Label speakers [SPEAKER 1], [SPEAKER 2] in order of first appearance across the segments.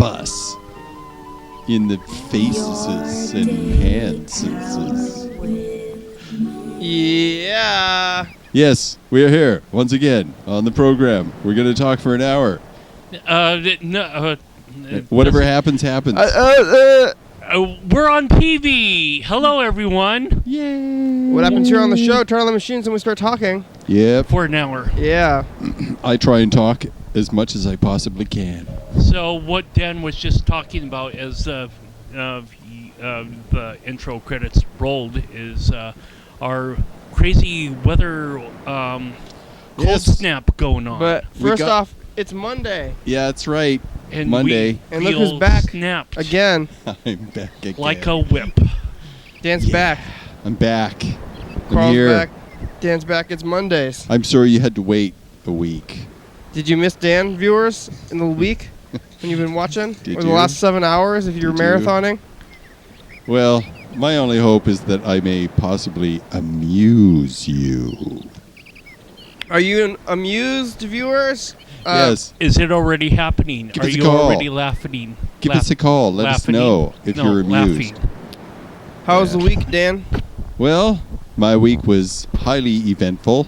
[SPEAKER 1] fuss in the faces and hands.
[SPEAKER 2] Yeah.
[SPEAKER 1] Yes, we are here once again on the program. We're going to talk for an hour. Whatever happens, happens.
[SPEAKER 3] We're on TV. Hello, everyone.
[SPEAKER 1] Yay!
[SPEAKER 2] What happens here on the show? Turn on the machines and we start talking.
[SPEAKER 1] Yep.
[SPEAKER 3] For an hour.
[SPEAKER 2] Yeah.
[SPEAKER 1] I try and talk as much as I possibly can.
[SPEAKER 3] So what Dan was just talking about as the intro credits rolled is our crazy weather cold snap going on.
[SPEAKER 2] But first off, it's Monday.
[SPEAKER 1] Yeah, that's right.
[SPEAKER 3] And
[SPEAKER 1] Monday.
[SPEAKER 2] And look who's back
[SPEAKER 3] snapped
[SPEAKER 2] again.
[SPEAKER 1] I'm back again.
[SPEAKER 3] Like a whip.
[SPEAKER 2] Dan's back.
[SPEAKER 1] I'm back.
[SPEAKER 2] Carl's
[SPEAKER 1] I'm here.
[SPEAKER 2] back. Dan's back. It's Mondays.
[SPEAKER 1] I'm sorry you had to wait a week.
[SPEAKER 2] Did you miss Dan, viewers, in the week when you've been watching?
[SPEAKER 1] Did
[SPEAKER 2] or the
[SPEAKER 1] you?
[SPEAKER 2] last 7 hours if you're
[SPEAKER 1] Did you?
[SPEAKER 2] marathoning?
[SPEAKER 1] Well, my only hope is that I may possibly amuse you.
[SPEAKER 2] Are you amused, viewers?
[SPEAKER 1] Yes.
[SPEAKER 3] Is it already happening?
[SPEAKER 1] Give
[SPEAKER 3] Are
[SPEAKER 1] us a
[SPEAKER 3] you
[SPEAKER 1] call.
[SPEAKER 3] already laughing?
[SPEAKER 1] Give us a call. Let us know if you're amused.
[SPEAKER 3] Laughing.
[SPEAKER 2] How was the week, Dan?
[SPEAKER 1] Well, my week was highly eventful.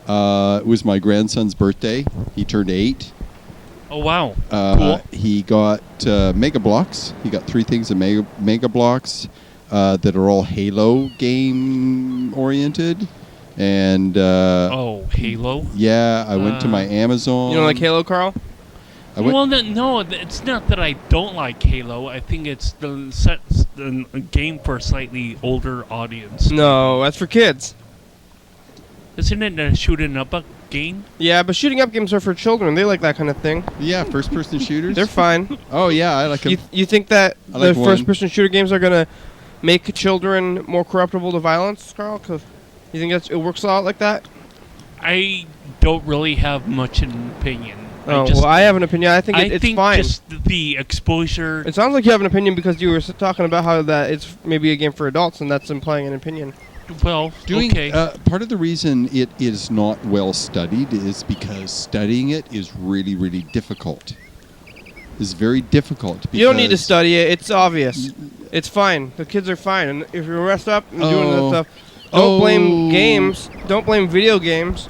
[SPEAKER 1] It was my grandson's birthday. He turned 8.
[SPEAKER 3] Oh, wow.
[SPEAKER 1] Cool. He got Mega Bloks. He got 3 things of Mega Bloks that are all Halo game oriented. And
[SPEAKER 3] Halo?
[SPEAKER 1] Yeah, I went to my Amazon.
[SPEAKER 2] You don't like Halo, Carl?
[SPEAKER 3] Well, no, it's not that I don't like Halo. I think it's the game for a slightly older audience.
[SPEAKER 2] No, that's for kids.
[SPEAKER 3] Isn't it a shooting up a game?
[SPEAKER 2] Yeah, but shooting up games are for children. They like that kind of thing.
[SPEAKER 1] Yeah, first-person shooters.
[SPEAKER 2] They're fine.
[SPEAKER 1] Oh, yeah, I like them.
[SPEAKER 2] You think that
[SPEAKER 1] like
[SPEAKER 2] the first-person shooter games are going to make children more corruptible to violence, Carl? 'Cause you think it works out like that?
[SPEAKER 3] I don't really have much an opinion.
[SPEAKER 2] I have an opinion. I think it's fine.
[SPEAKER 3] Just the exposure.
[SPEAKER 2] It sounds like you have an opinion because you were talking about how that it's maybe a game for adults, and that's implying an opinion.
[SPEAKER 3] Well, okay.
[SPEAKER 1] Part of the reason it is not well studied is because studying it is really, really difficult. It's very difficult.
[SPEAKER 2] You don't need to study it. It's obvious. It's fine. The kids are fine. And if you're messed up and doing that stuff, don't blame games. Don't blame video games.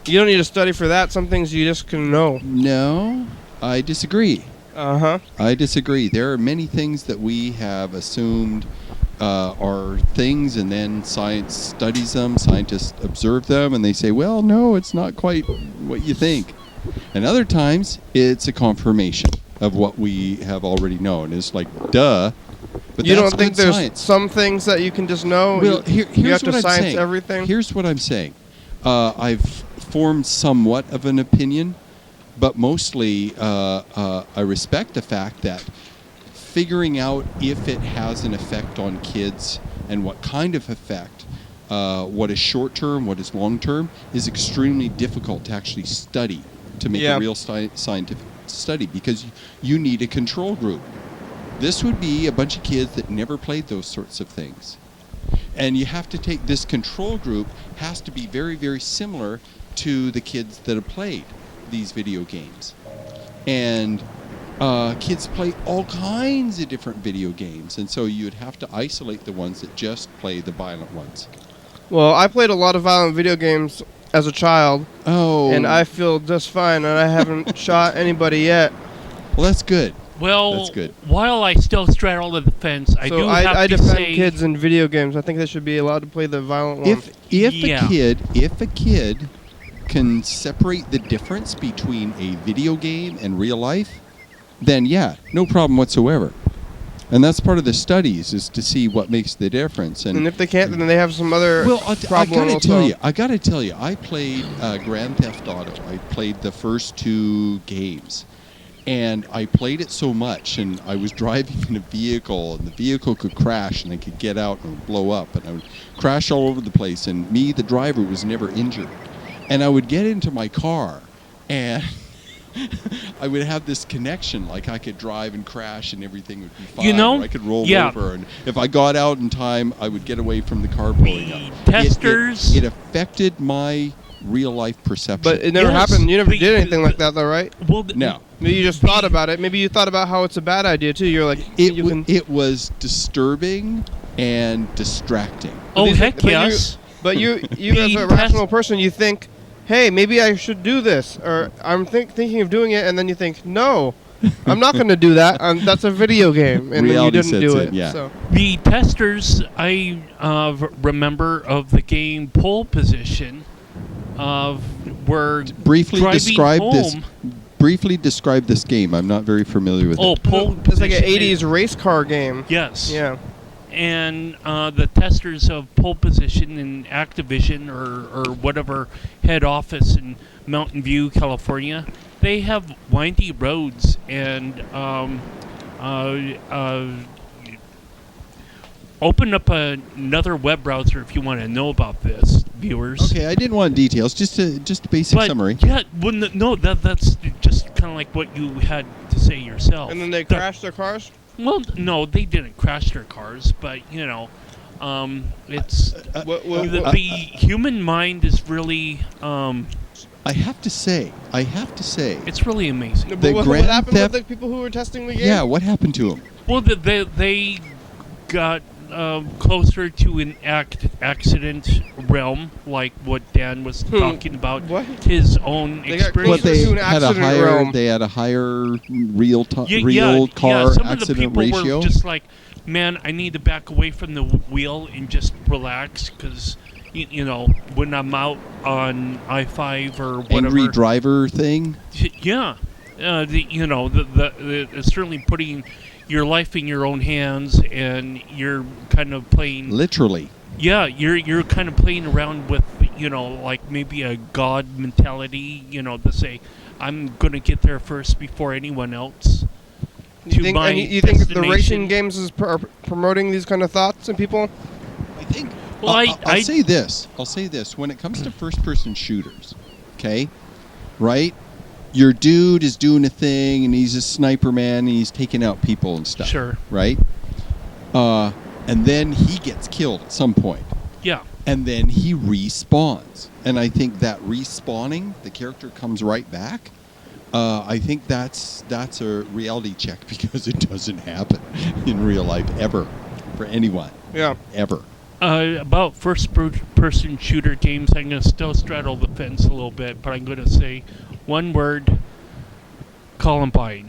[SPEAKER 2] You don't need to study for that. Some things you just can know.
[SPEAKER 1] No, I disagree.
[SPEAKER 2] Uh-huh.
[SPEAKER 1] I disagree. There are many things that we have assumed are things, and then science studies them, scientists observe them, and they say, well, no, it's not quite what you think. And other times, it's a confirmation of what we have already known. It's like, duh. But
[SPEAKER 2] you don't think there's
[SPEAKER 1] science.
[SPEAKER 2] Some things that you can just know?
[SPEAKER 1] Well,
[SPEAKER 2] you have to science
[SPEAKER 1] saying.
[SPEAKER 2] everything?
[SPEAKER 1] Here's what I'm saying. I've formed somewhat of an opinion, but mostly I respect the fact that figuring out if it has an effect on kids and what kind of effect, what is short-term, what is long-term, is extremely difficult to actually study, to make a real scientific study, because you need a control group. This would be a bunch of kids that never played those sorts of things. And you have to take this control group, has to be very, very similar to the kids that have played these video games. And kids play all kinds of different video games, and so you'd have to isolate the ones that just play the violent ones.
[SPEAKER 2] Well, I played a lot of violent video games as a child.
[SPEAKER 1] Oh.
[SPEAKER 2] And I feel just fine, and I haven't shot anybody yet.
[SPEAKER 1] Well, that's good.
[SPEAKER 3] Well,
[SPEAKER 1] that's good.
[SPEAKER 3] While I still straddle the fence, I
[SPEAKER 2] defend kids in video games. I think they should be allowed to play the violent ones.
[SPEAKER 1] If a kid can separate the difference between a video game and real life, then yeah, no problem whatsoever. And that's part of the studies, is to see what makes the difference. And
[SPEAKER 2] if they can't, then they have some other problem.
[SPEAKER 1] I gotta tell you, I played Grand Theft Auto. I played the first 2 games. And I played it so much, and I was driving in a vehicle, and the vehicle could crash, and I could get out and blow up, and I would crash all over the place, and me, the driver, was never injured. And I would get into my car, and I would have this connection, like I could drive and crash, and everything would be fine. Or I could roll over, and if I got out in time, I would get away from the car blowing up.
[SPEAKER 3] Testers.
[SPEAKER 1] It affected my real-life perception.
[SPEAKER 2] But it never happened. You never did anything like that, though, right?
[SPEAKER 3] Well,
[SPEAKER 1] no.
[SPEAKER 2] Maybe you just thought about it. Maybe you thought about how it's a bad idea too. You're like,
[SPEAKER 1] It was disturbing and distracting.
[SPEAKER 3] Oh,
[SPEAKER 2] These-
[SPEAKER 3] heck
[SPEAKER 2] but you-
[SPEAKER 3] yes.
[SPEAKER 2] But you as
[SPEAKER 3] Being
[SPEAKER 2] a rational person, you think, hey, maybe I should do this, or I'm thinking of doing it, and then you think, no, I'm not going to do that. That's a video game, and
[SPEAKER 1] Reality
[SPEAKER 2] then you didn't do
[SPEAKER 1] sets
[SPEAKER 2] it.
[SPEAKER 1] in, yeah.
[SPEAKER 2] So.
[SPEAKER 3] The testers I remember of the game Pole Position were
[SPEAKER 1] Briefly
[SPEAKER 3] driving
[SPEAKER 1] describe this.
[SPEAKER 3] home.
[SPEAKER 1] Briefly describe this game. I'm not very familiar with
[SPEAKER 3] Oh,
[SPEAKER 1] it.
[SPEAKER 3] Pole
[SPEAKER 2] It's like an
[SPEAKER 3] Position.
[SPEAKER 2] 80s race car game.
[SPEAKER 3] Yes.
[SPEAKER 2] Yeah.
[SPEAKER 3] And the testers of Pole Position in Activision or whatever head office in Mountain View, California, they have windy roads and open up another web browser if you want to know about this, viewers.
[SPEAKER 1] Okay, I didn't want details. Just a basic
[SPEAKER 3] But
[SPEAKER 1] summary.
[SPEAKER 3] yeah, that's just kind of like what you had to say yourself.
[SPEAKER 2] And then they crash their cars?
[SPEAKER 3] Well, no, they didn't crash their cars, but it's the human mind is really
[SPEAKER 1] I have to say,
[SPEAKER 3] it's really amazing.
[SPEAKER 2] But
[SPEAKER 1] The
[SPEAKER 2] what
[SPEAKER 1] Grand
[SPEAKER 2] happened
[SPEAKER 1] Theft-
[SPEAKER 2] with the people who were testing the game?
[SPEAKER 1] yeah. What happened to him?
[SPEAKER 3] Well, they got closer to an accident realm, like what Dan was talking about.
[SPEAKER 2] What?
[SPEAKER 3] His own
[SPEAKER 2] They got
[SPEAKER 3] experience.
[SPEAKER 1] What they
[SPEAKER 2] to an
[SPEAKER 1] had a
[SPEAKER 2] accident
[SPEAKER 1] higher
[SPEAKER 2] realm.
[SPEAKER 1] they had a higher real
[SPEAKER 3] Yeah,
[SPEAKER 1] car
[SPEAKER 3] some of the
[SPEAKER 1] accident
[SPEAKER 3] people
[SPEAKER 1] ratio.
[SPEAKER 3] were just like, man, I need to back away from the wheel and just relax because, when I'm out on I-5 or whatever.
[SPEAKER 1] Angry driver thing.
[SPEAKER 3] Yeah, it's certainly putting your life in your own hands, and you're kind of playing.
[SPEAKER 1] Literally.
[SPEAKER 3] Yeah, you're kind of playing around with like maybe a god mentality. To say, I'm gonna get there first before anyone else.
[SPEAKER 2] You think,
[SPEAKER 3] my
[SPEAKER 2] and you think the
[SPEAKER 3] destination.
[SPEAKER 2] racing games is promoting these kind of thoughts in people?
[SPEAKER 1] I think.
[SPEAKER 3] Well,
[SPEAKER 1] I'll say this. I'll say this. When it comes to first-person shooters, okay, right? Your dude is doing a thing, and he's a sniper man, and he's taking out people and stuff.
[SPEAKER 3] Sure.
[SPEAKER 1] Right? And then he gets killed at some point.
[SPEAKER 3] Yeah.
[SPEAKER 1] And then he respawns. And I think that respawning, the character comes right back. I think that's a reality check because it doesn't happen in real life ever for anyone.
[SPEAKER 2] Yeah.
[SPEAKER 1] Ever.
[SPEAKER 3] About first-person shooter games, I'm going to still straddle the fence a little bit, but I'm going to say one word: Columbine.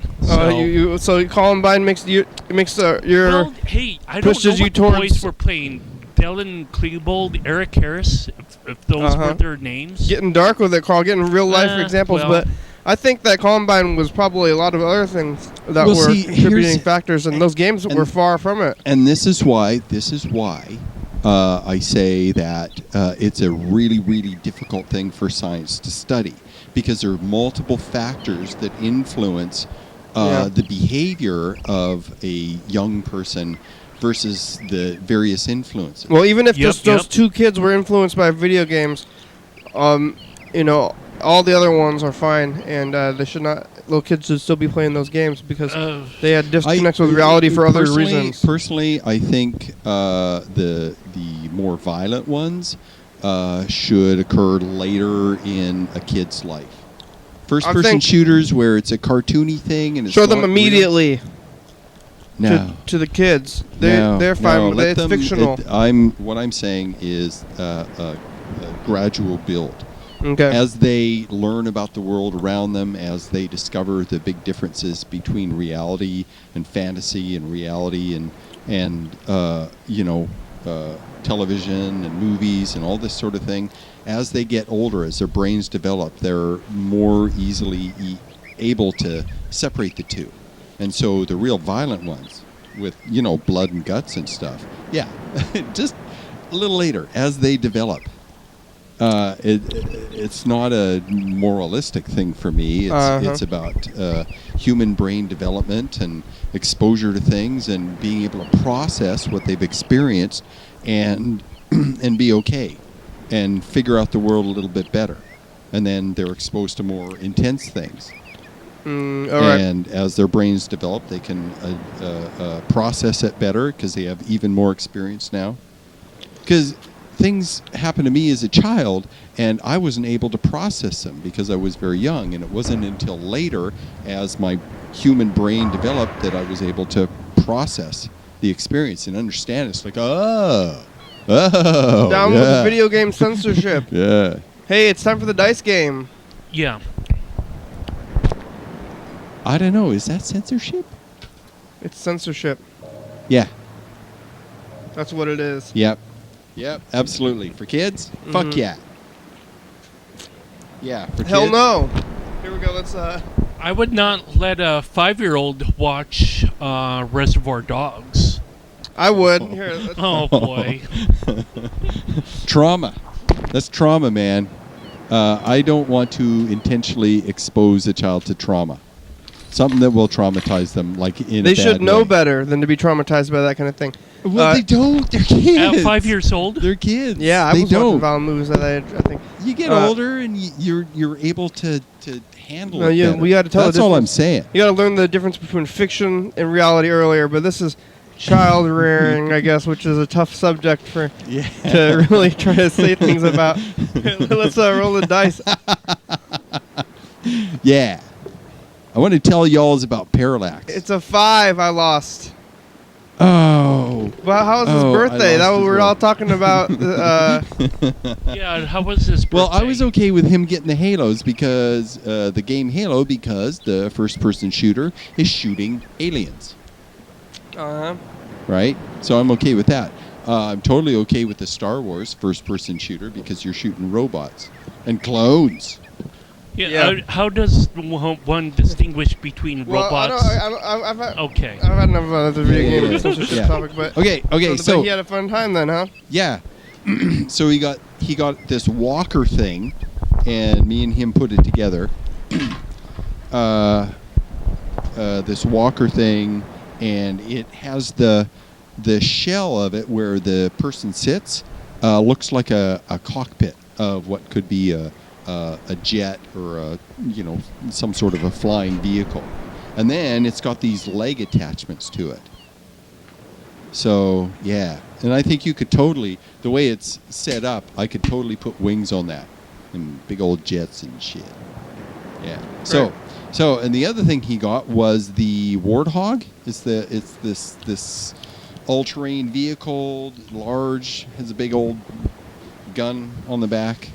[SPEAKER 2] So Columbine makes your
[SPEAKER 3] Well, hey, I don't know
[SPEAKER 2] pushes you
[SPEAKER 3] what the
[SPEAKER 2] towards-
[SPEAKER 3] boys were playing. Dylan Klebold, Eric Harris, if those were their names.
[SPEAKER 2] getting dark with it, Carl. Getting real life examples,
[SPEAKER 3] well.
[SPEAKER 2] but I think that Columbine was probably a lot of other things that
[SPEAKER 1] Well,
[SPEAKER 2] were
[SPEAKER 1] see,
[SPEAKER 2] contributing
[SPEAKER 1] here's-
[SPEAKER 2] factors, and those games were far from it.
[SPEAKER 1] And this is why I say that it's a really, really difficult thing for science to study because there are multiple factors that influence the behavior of a young person versus the various influences.
[SPEAKER 2] Well, even if just those
[SPEAKER 3] Yep.
[SPEAKER 2] two kids were influenced by video games, all the other ones are fine, and they should not. Little kids should still be playing those games because they had disconnects with reality for other reasons.
[SPEAKER 1] Personally, I think the more violent ones should occur later in a kid's life. First-person
[SPEAKER 2] think-
[SPEAKER 1] shooters where it's a cartoony thing and it's
[SPEAKER 2] Show them
[SPEAKER 1] not real.
[SPEAKER 2] immediately
[SPEAKER 1] No.
[SPEAKER 2] to the kids. They're fine.
[SPEAKER 1] No,
[SPEAKER 2] with
[SPEAKER 1] let
[SPEAKER 2] it. It's
[SPEAKER 1] them-
[SPEAKER 2] fictional.
[SPEAKER 1] What I'm saying is a gradual build.
[SPEAKER 2] Okay.
[SPEAKER 1] As they learn about the world around them, as they discover the big differences between reality and fantasy and reality and television and movies and all this sort of thing, as they get older, as their brains develop, they're more easily able to separate the two. And so the real violent ones with, blood and guts and stuff, yeah, just a little later as they develop. It's not a moralistic thing for me. It's about human brain development and exposure to things and being able to process what they've experienced and be okay and figure out the world a little bit better. And then they're exposed to more intense things.
[SPEAKER 2] All right.
[SPEAKER 1] And as their brains develop, they can process it better because they have even more experience now. Because things happened to me as a child, and I wasn't able to process them because I was very young. And it wasn't until later, as my human brain developed, that I was able to process the experience and understand. It's like, oh,
[SPEAKER 2] Down with
[SPEAKER 1] yeah.
[SPEAKER 2] video game censorship.
[SPEAKER 1] Yeah.
[SPEAKER 2] Hey, it's time for the dice game.
[SPEAKER 3] Yeah.
[SPEAKER 1] I don't know. Is that censorship?
[SPEAKER 2] It's censorship.
[SPEAKER 1] Yeah.
[SPEAKER 2] That's what it is.
[SPEAKER 1] Yep. Yep. Absolutely. For kids? Fuck yeah. Yeah. For
[SPEAKER 2] Hell
[SPEAKER 1] kids?
[SPEAKER 2] no. Here we go. Let's.
[SPEAKER 3] I would not let a 5-year-old watch Reservoir Dogs.
[SPEAKER 2] I would. Here. Let's,
[SPEAKER 3] Oh boy.
[SPEAKER 1] Trauma. That's trauma, man. I don't want to intentionally expose a child to trauma. Something that will traumatize them, like in
[SPEAKER 2] they
[SPEAKER 1] a bad
[SPEAKER 2] should know
[SPEAKER 1] way.
[SPEAKER 2] better than to be traumatized by that kind of thing.
[SPEAKER 1] Well, they don't. They're kids.
[SPEAKER 3] At 5 years old?
[SPEAKER 1] They're kids.
[SPEAKER 2] Yeah, I
[SPEAKER 1] they
[SPEAKER 2] was watching
[SPEAKER 1] don't.
[SPEAKER 2] violent movies at that age, I think.
[SPEAKER 1] You get older and you're able to handle
[SPEAKER 2] No,
[SPEAKER 1] it
[SPEAKER 2] yeah,
[SPEAKER 1] better.
[SPEAKER 2] we gotta tell the
[SPEAKER 1] That's all I'm
[SPEAKER 2] difference.
[SPEAKER 1] saying.
[SPEAKER 2] You got to learn the difference between fiction and reality earlier, but this is child rearing, I guess, which is a tough subject for
[SPEAKER 1] Yeah.
[SPEAKER 2] to really try to say things about. Let's roll the dice.
[SPEAKER 1] Yeah. I want to tell y'all about parallax.
[SPEAKER 2] It's a 5. I lost.
[SPEAKER 1] Oh.
[SPEAKER 2] Well, how was his
[SPEAKER 1] Oh, I
[SPEAKER 2] birthday? That
[SPEAKER 1] lost
[SPEAKER 2] we
[SPEAKER 1] as
[SPEAKER 2] were
[SPEAKER 1] well.
[SPEAKER 2] all talking about.
[SPEAKER 3] Yeah, how was his birthday?
[SPEAKER 1] Well, I was okay with him getting the Halos because the game Halo, because the first-person shooter is shooting aliens, right? So I'm okay with that. I'm totally okay with the Star Wars first-person shooter because you're shooting robots and clones.
[SPEAKER 3] Yeah. How does one distinguish between robots?
[SPEAKER 2] I've had,
[SPEAKER 3] Okay.
[SPEAKER 2] I've had enough of other video
[SPEAKER 1] Yeah.
[SPEAKER 2] game censorship
[SPEAKER 1] Yeah.
[SPEAKER 2] topic, but
[SPEAKER 1] Okay,
[SPEAKER 2] but
[SPEAKER 1] so
[SPEAKER 2] he had a fun time then, huh?
[SPEAKER 1] yeah. So he got this walker thing, and me and him put it together. This walker thing, and it has the shell of it where the person sits looks like a cockpit of what could be a jet or some sort of a flying vehicle, and then it's got these leg attachments to it. So yeah, and I think you could totally, the way it's set up, I could totally put wings on that and big old jets and shit. Yeah.
[SPEAKER 2] Right.
[SPEAKER 1] So and the other thing he got was the Warthog. It's this all-terrain vehicle, large, has a big old gun on the back.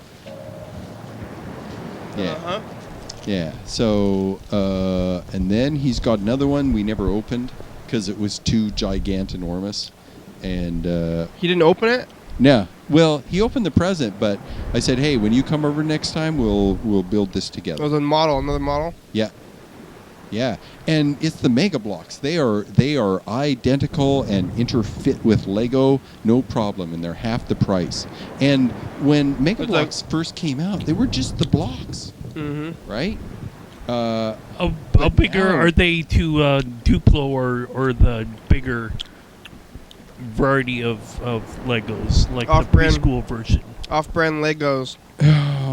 [SPEAKER 1] Yeah.
[SPEAKER 2] Uh-huh.
[SPEAKER 1] Yeah. So and then he's got another one we never opened because it was too gigantinormous, and
[SPEAKER 2] He didn't open it?
[SPEAKER 1] no. Well, he opened the present, but I said, hey, when you come over next time, we'll build this
[SPEAKER 2] It
[SPEAKER 1] together.
[SPEAKER 2] was another model.
[SPEAKER 1] Yeah. Yeah. And it's the Mega Blocks. They are identical and interfit with Lego, no problem, and they're half the price. And when Mega
[SPEAKER 2] It's like-
[SPEAKER 1] Blocks first came out, they were just the blocks,
[SPEAKER 2] Mm-hmm.
[SPEAKER 1] right?
[SPEAKER 3] How
[SPEAKER 1] but
[SPEAKER 3] bigger
[SPEAKER 1] now-
[SPEAKER 3] are they to Duplo or the bigger variety of Legos, like the
[SPEAKER 2] Off-brand.
[SPEAKER 3] preschool version?
[SPEAKER 2] Off-brand Legos.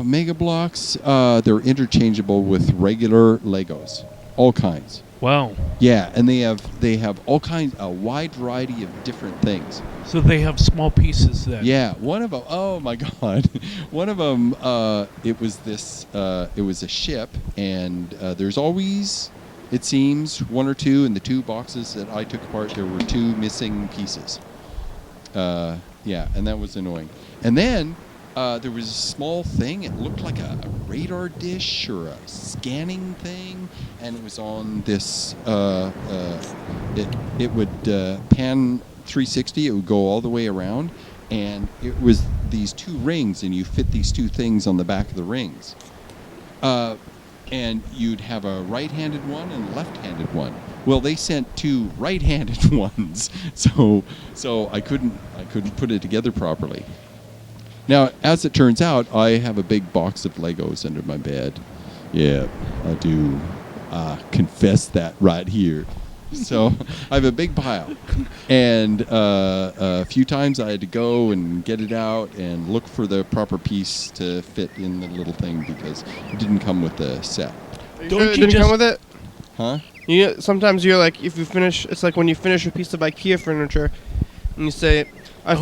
[SPEAKER 1] Mega Blocks, they're interchangeable with regular Legos, all kinds.
[SPEAKER 3] Wow.
[SPEAKER 1] Yeah, and they have all kinds, a wide variety of different things.
[SPEAKER 3] So they have small pieces then.
[SPEAKER 1] Yeah, one of them. Oh my God, one of them. It was a ship, and there's always, it seems, one or two in the two boxes that I took apart. There were two missing pieces. Yeah, and that was annoying. And then there was a small thing. It looked like a radar dish or a scanning thing, and it was on this. It would pan 360. It would go all the way around, and it was these two rings, and you fit these two things on the back of the rings. And you'd have a right-handed one and a left-handed one. Well, they sent two right-handed ones, so I couldn't put it together properly. Now, as it turns out, I have a big box of Legos under my bed. Yeah, I do. Confess that right here. So I have a big pile, and a few times I had to go and get it out and look for the proper piece to fit in the little thing because it didn't come with the set.
[SPEAKER 3] Don't
[SPEAKER 2] It
[SPEAKER 3] you
[SPEAKER 2] didn't
[SPEAKER 3] just-
[SPEAKER 2] come with it?
[SPEAKER 1] Huh?
[SPEAKER 2] Sometimes you're like, if you finish, it's like when you finish a piece of IKEA furniture, and you say, I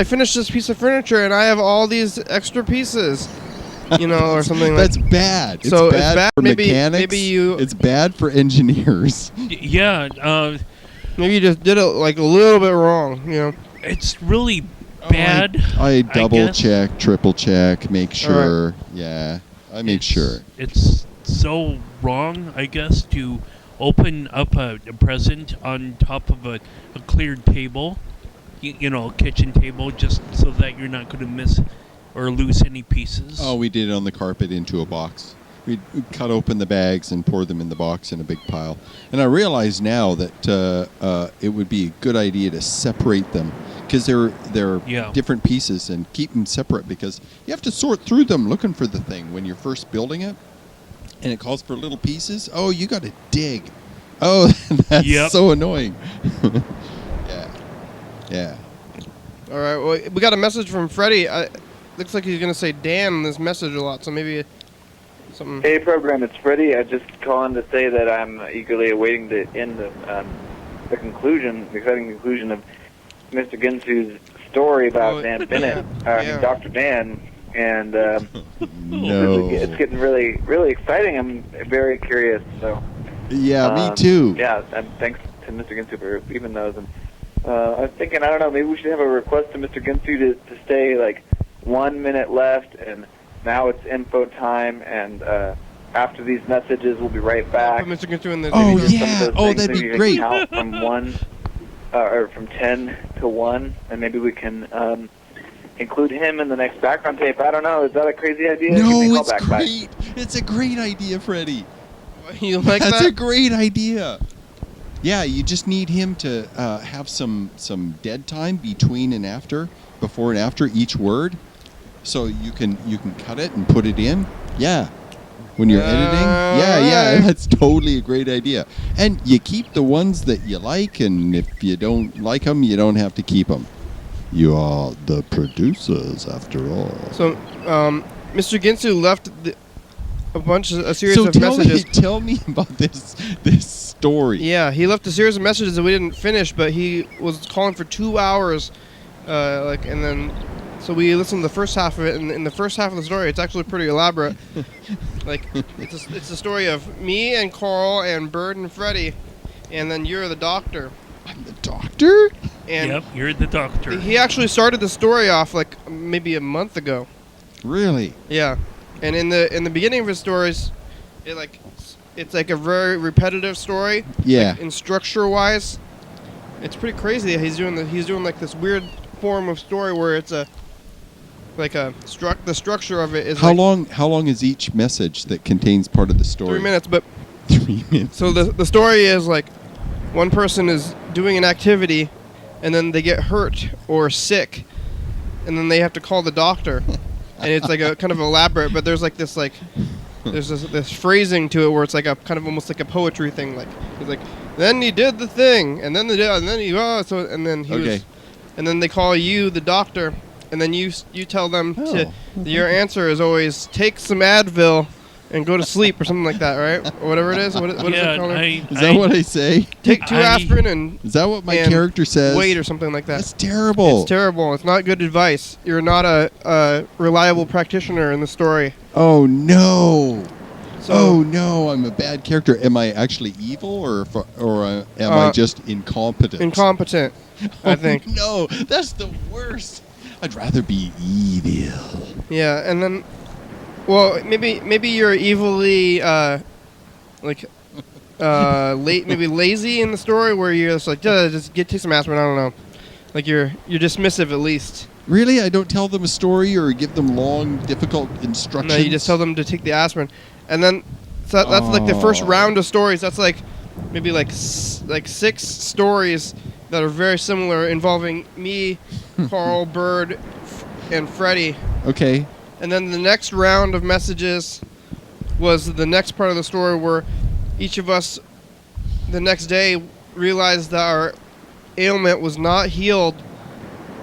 [SPEAKER 2] finished this piece of furniture and I have all these extra pieces, or something like that.
[SPEAKER 1] That's bad. It's
[SPEAKER 2] So it's
[SPEAKER 1] bad
[SPEAKER 2] bad.
[SPEAKER 1] for
[SPEAKER 2] Maybe-
[SPEAKER 1] mechanics.
[SPEAKER 2] maybe you-
[SPEAKER 1] It's bad for engineers.
[SPEAKER 3] Yeah,
[SPEAKER 2] Maybe you just did it like a little bit wrong,
[SPEAKER 3] it's really bad.
[SPEAKER 1] I
[SPEAKER 3] guess.
[SPEAKER 1] double check, triple check, make sure. Yeah, I make sure.
[SPEAKER 3] It's so wrong, I guess, to open up a present on top of a cleared table, a kitchen table, just so that you're not going to miss or lose any pieces.
[SPEAKER 1] Oh, we did it on the carpet into a box. We'd cut open the bags and pour them in the box in a big pile. And I realize now that it would be a good idea to separate them because they're different pieces and keep them separate because you have to sort through them looking for the thing when you're first building it. And it calls for little pieces. Oh, you got to dig. Oh, that's so annoying. Yeah.
[SPEAKER 2] All right. Well, we got a message from Freddie. Looks like he's gonna say Dan in this message a lot. So maybe something.
[SPEAKER 4] Hey, program. It's Freddie. I just calling to say that I'm eagerly awaiting the end of the conclusion, the exciting conclusion of Mr. Ginsu's story about Dan Bennet, Dr. Dan, and
[SPEAKER 1] No.
[SPEAKER 4] it's getting really, really exciting. I'm very curious. So.
[SPEAKER 1] Yeah, me too.
[SPEAKER 4] Yeah, and thanks to Mr. Ginsu for even those. And I was thinking, I don't know, maybe we should have a request to Mr. Ginsu to stay like 1 minute left, and now it's info time, and after these messages, we'll be right back.
[SPEAKER 2] Put Mr. Ginsu in the
[SPEAKER 1] Oh,
[SPEAKER 4] Maybe
[SPEAKER 1] yeah.
[SPEAKER 4] some of those
[SPEAKER 1] Oh,
[SPEAKER 4] things,
[SPEAKER 1] that'd be
[SPEAKER 4] maybe we
[SPEAKER 1] great.
[SPEAKER 4] can count from 1 or from 10 to 1, and maybe we can include him in the next background tape. I don't know. Is that a crazy idea? Give me a
[SPEAKER 1] No,
[SPEAKER 4] call
[SPEAKER 1] it's
[SPEAKER 4] back. Bye.
[SPEAKER 1] great. It's a great idea, Freddie.
[SPEAKER 2] You like
[SPEAKER 1] That's
[SPEAKER 2] that?
[SPEAKER 1] a great idea. Yeah, you just need him to have some dead time between and after, before and after each word, so you can cut it and put it in. Yeah, when you're editing. Yeah,
[SPEAKER 2] Alright.
[SPEAKER 1] that's totally a great idea. And you keep the ones that you like, and if you don't like them, you don't have to keep them. You are the producers, after all.
[SPEAKER 2] So, Mr. Ginsu left a series of messages.
[SPEAKER 1] Tell me about this story.
[SPEAKER 2] Yeah, he left a series of messages that we didn't finish, but he was calling for 2 hours, and then so we listened to the first half of it. And in the first half of the story, it's actually pretty elaborate. It's a story of me and Carl and Bird and Freddie, and then you're the doctor.
[SPEAKER 1] I'm the doctor?
[SPEAKER 2] And
[SPEAKER 3] Yep, you're the doctor.
[SPEAKER 2] he actually started the story off like maybe a month ago.
[SPEAKER 1] Really?
[SPEAKER 2] Yeah, and in the beginning of his stories, it's like a very repetitive story.
[SPEAKER 1] Yeah.
[SPEAKER 2] Like, in structure wise, it's pretty crazy that he's doing like this weird form of story where it's the structure of it is
[SPEAKER 1] How long is each message that contains part of the story?
[SPEAKER 2] 3 minutes. But
[SPEAKER 1] 3 minutes.
[SPEAKER 2] so the story is like one person is doing an activity, and then they get hurt or sick, and then they have to call the doctor, and it's like a kind of elaborate. But there's like this there's this phrasing to it where it's like a kind of almost like a poetry thing. Like he's like, then he did the thing, and then and then he was, and then they call you the doctor, and then you tell them your answer is always take some Advil and go to sleep or something like that, right? Or whatever it is. What is it called?
[SPEAKER 1] Is that what I say?
[SPEAKER 2] Take 2 aspirin and
[SPEAKER 1] Is that what my
[SPEAKER 2] and
[SPEAKER 1] character says?
[SPEAKER 2] wait or something like that.
[SPEAKER 1] That's terrible.
[SPEAKER 2] It's terrible. It's not good advice. You're not a reliable practitioner in the story.
[SPEAKER 1] Oh no.
[SPEAKER 2] So,
[SPEAKER 1] Oh no, I'm a bad character. Am I actually evil or am I just incompetent?
[SPEAKER 2] incompetent, I think.
[SPEAKER 1] No, that's the worst. I'd rather be evil.
[SPEAKER 2] Yeah, and then, well, maybe you're evilly maybe lazy in the story where you're just like take some aspirin. I don't know. Like you're dismissive at least.
[SPEAKER 1] Really? I don't tell them a story or give them long, difficult instructions?
[SPEAKER 2] No, you just tell them to take the aspirin, and then so that's like the first round of stories. That's like maybe like 6 stories that are very similar involving me, Carl, Bird, and Freddie.
[SPEAKER 1] Okay.
[SPEAKER 2] And then the next round of messages was the next part of the story where each of us the next day realized that our ailment was not healed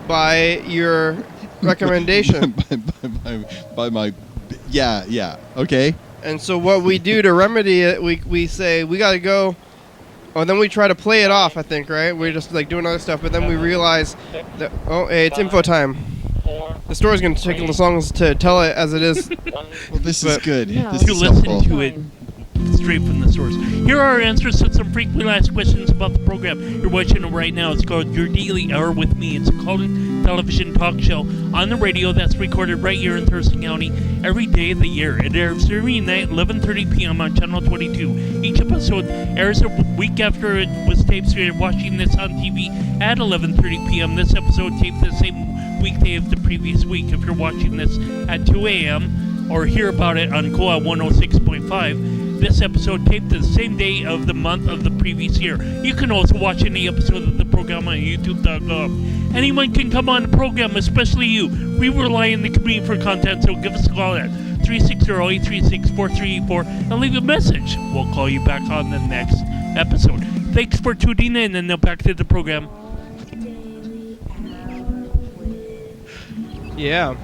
[SPEAKER 2] by your recommendation.
[SPEAKER 1] by my... Yeah, okay.
[SPEAKER 2] And so what we do to remedy it, we say we got to go Oh, then we try to play it off, I think, right? We're just like doing other stuff, but then we realize that, oh, hey, it's info time. The story's going to take as long as to tell it as it is.
[SPEAKER 1] Well, this is good.
[SPEAKER 5] Yeah.
[SPEAKER 1] This
[SPEAKER 3] To
[SPEAKER 1] is
[SPEAKER 3] listen
[SPEAKER 1] helpful.
[SPEAKER 3] to it straight from the source. Here are our answers to some frequently asked questions about the program you're watching right now. It's called Your Daily Hour with Me. It's a call-in television talk show on the radio that's recorded right here in Thurston County every day of the year. It airs every night, 11:30 p.m. on Channel 22. Each episode airs a week after it was taped, so you're watching this on TV at 11:30 p.m. This episode taped the same weekday of the previous week. If you're watching this at 2 a.m. or hear about it on KOA 106.5, this episode taped the same day of the month of the previous year. You can also watch any episode of the program on YouTube.com. Anyone can come on the program, especially you. We rely on the community for content, so give us a call at 360-836-4384 and leave a message. We'll call you back on the next episode. Thanks for tuning in, and now back to the program.
[SPEAKER 2] Yeah.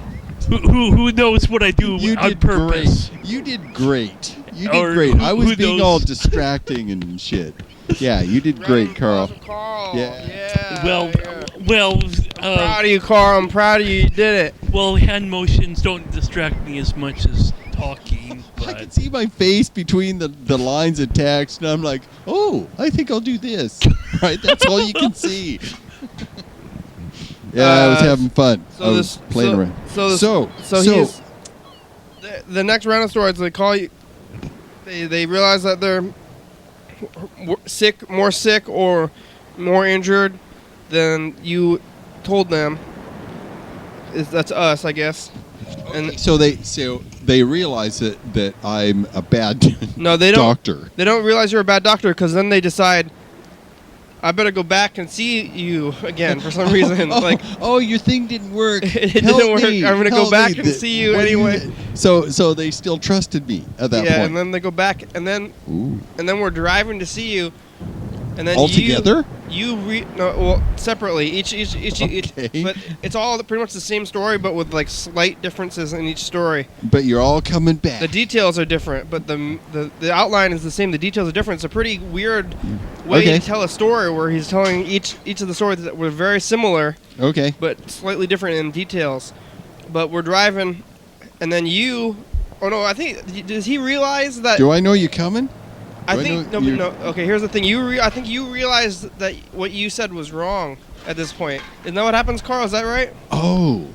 [SPEAKER 3] Who knows what I do
[SPEAKER 1] You
[SPEAKER 3] on
[SPEAKER 1] did
[SPEAKER 3] purpose?
[SPEAKER 1] great. You did great. You
[SPEAKER 3] Or
[SPEAKER 1] did great. I was
[SPEAKER 3] who
[SPEAKER 1] being
[SPEAKER 3] knows?
[SPEAKER 1] all distracting and shit. Yeah, you did great, Carl. Yeah.
[SPEAKER 2] Yeah.
[SPEAKER 3] Well,
[SPEAKER 2] yeah.
[SPEAKER 3] well,
[SPEAKER 2] Proud of you, Carl. I'm proud of you. You did it.
[SPEAKER 3] well, hand motions don't distract me as much as talking.
[SPEAKER 1] I
[SPEAKER 3] But
[SPEAKER 1] can see my face between the lines of text, and I'm like, oh, I think I'll do this. Right? That's all you can see. Yeah, I was having fun. I was playing around.
[SPEAKER 2] So he's the next round of stories. They call you. They realize that they're more sick or more injured than you told them. That's us, I guess. And
[SPEAKER 1] so they realize that I'm a bad
[SPEAKER 2] no, they don't.
[SPEAKER 1] doctor.
[SPEAKER 2] They don't realize you're a bad doctor because then they decide, I better go back and see you again for some reason. Like,
[SPEAKER 1] oh, your thing didn't work.
[SPEAKER 2] it
[SPEAKER 1] Help
[SPEAKER 2] didn't work.
[SPEAKER 1] me.
[SPEAKER 2] I'm gonna go
[SPEAKER 1] Help
[SPEAKER 2] back
[SPEAKER 1] me.
[SPEAKER 2] and see you
[SPEAKER 1] What do
[SPEAKER 2] anyway.
[SPEAKER 1] So they still trusted me at that
[SPEAKER 2] Yeah,
[SPEAKER 1] point.
[SPEAKER 2] and then they go back, and then we're driving to see you, and then
[SPEAKER 1] All together?
[SPEAKER 2] separately, each,
[SPEAKER 1] Okay.
[SPEAKER 2] but it's all pretty much the same story, but with like slight differences in each story.
[SPEAKER 1] But you're all coming back.
[SPEAKER 2] The details are different, but the outline is the same. The details are different. It's a pretty weird way
[SPEAKER 1] Okay.
[SPEAKER 2] to tell a story, where he's telling each of the stories that were very similar,
[SPEAKER 1] Okay.
[SPEAKER 2] but slightly different in details. But we're driving, and then you. Oh no! I think does he realize that?
[SPEAKER 1] Do I know you coming?
[SPEAKER 2] I
[SPEAKER 1] Do I
[SPEAKER 2] think
[SPEAKER 1] know
[SPEAKER 2] no,
[SPEAKER 1] you're-
[SPEAKER 2] no. Okay, here's the thing. I think you realized that what you said was wrong at this point. Isn't that what happens, Carl? Is that right?
[SPEAKER 1] Oh.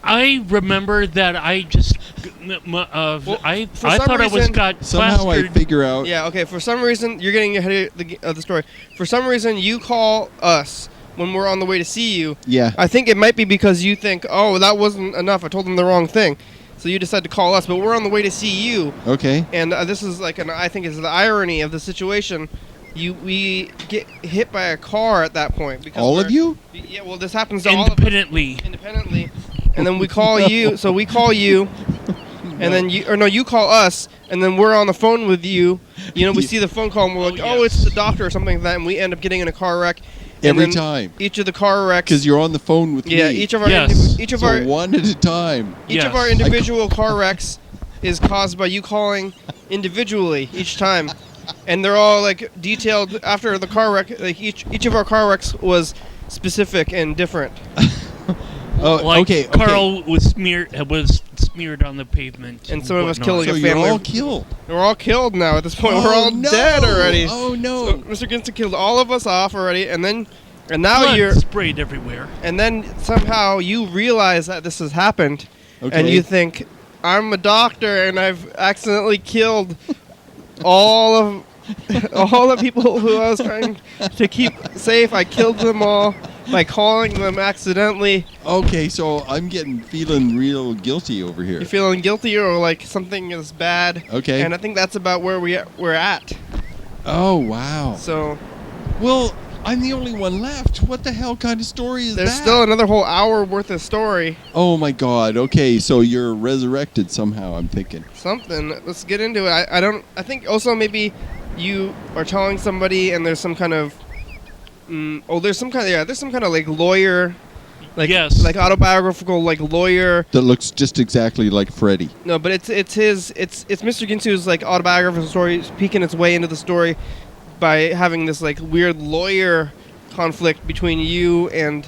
[SPEAKER 3] I remember that I just, I
[SPEAKER 2] for
[SPEAKER 3] thought
[SPEAKER 2] some
[SPEAKER 3] I was
[SPEAKER 2] reason-
[SPEAKER 3] got
[SPEAKER 1] Somehow I
[SPEAKER 3] plastered.
[SPEAKER 1] figure out.
[SPEAKER 2] Yeah. Okay. For some reason, you're getting ahead of the story. For some reason, you call us when we're on the way to see you.
[SPEAKER 1] Yeah.
[SPEAKER 2] I think it might be because you think, oh, that wasn't enough. I told them the wrong thing. So you decide to call us, but we're on the way to see you.
[SPEAKER 1] Okay.
[SPEAKER 2] And this is like I think is the irony of the situation. We get hit by a car at that point because
[SPEAKER 1] All of you?
[SPEAKER 2] Yeah, well, this happens to all of us
[SPEAKER 3] Independently.
[SPEAKER 2] and then we call you. So we call you, and then you call us, and then we're on the phone with you. You know, we see the phone call, and we're like, oh,
[SPEAKER 3] yes.
[SPEAKER 2] it's the doctor or something like that, and we end up getting in a car wreck. And
[SPEAKER 1] Every
[SPEAKER 2] then
[SPEAKER 1] time.
[SPEAKER 2] Each of the car wrecks.
[SPEAKER 1] Because you're on the phone with
[SPEAKER 2] Yeah,
[SPEAKER 1] me.
[SPEAKER 2] each of our
[SPEAKER 3] Yes.
[SPEAKER 1] So one at a time.
[SPEAKER 2] Each of
[SPEAKER 3] Yes.
[SPEAKER 2] our individual car wrecks is caused by you calling individually each time, and they're all like detailed after the car wreck. Like each of our car wrecks was specific and different.
[SPEAKER 1] Oh,
[SPEAKER 3] Like
[SPEAKER 1] okay.
[SPEAKER 3] Carl was smeared on the pavement,
[SPEAKER 2] And some of us
[SPEAKER 3] whatnot.
[SPEAKER 2] killed
[SPEAKER 1] So
[SPEAKER 2] a
[SPEAKER 1] you're
[SPEAKER 2] family.
[SPEAKER 1] all killed.
[SPEAKER 2] We're all killed now at this point.
[SPEAKER 1] Oh,
[SPEAKER 2] We're all
[SPEAKER 1] no.
[SPEAKER 2] dead already.
[SPEAKER 1] Oh no.
[SPEAKER 2] So Mr. Ginsu killed all of us off already, and now
[SPEAKER 3] Blood
[SPEAKER 2] you're,
[SPEAKER 3] sprayed everywhere.
[SPEAKER 2] and then somehow you realize that this has happened,
[SPEAKER 1] Okay.
[SPEAKER 2] and you think, I'm a doctor and I've accidentally killed all the people who I was trying to keep safe. I killed them all by calling them accidentally.
[SPEAKER 1] Okay, so I'm feeling real guilty over here.
[SPEAKER 2] You're feeling guilty or like something is bad.
[SPEAKER 1] Okay.
[SPEAKER 2] And I think that's about where we're at.
[SPEAKER 1] Oh wow.
[SPEAKER 2] So
[SPEAKER 1] Well, I'm the only one left. What the hell kind of story is
[SPEAKER 2] there's
[SPEAKER 1] that?
[SPEAKER 2] still another whole hour worth of story.
[SPEAKER 1] Oh my god. Okay, so you're resurrected somehow, I'm thinking.
[SPEAKER 2] Something. Let's get into it. I think also maybe you are telling somebody and there's some kind of there's some kind of like lawyer, like
[SPEAKER 3] Yes.
[SPEAKER 2] like autobiographical like lawyer.
[SPEAKER 1] That looks just exactly like Freddy.
[SPEAKER 2] No, but it's Mr. Ginsu's like autobiographical story peeking its way into the story, by having this like weird lawyer conflict between you and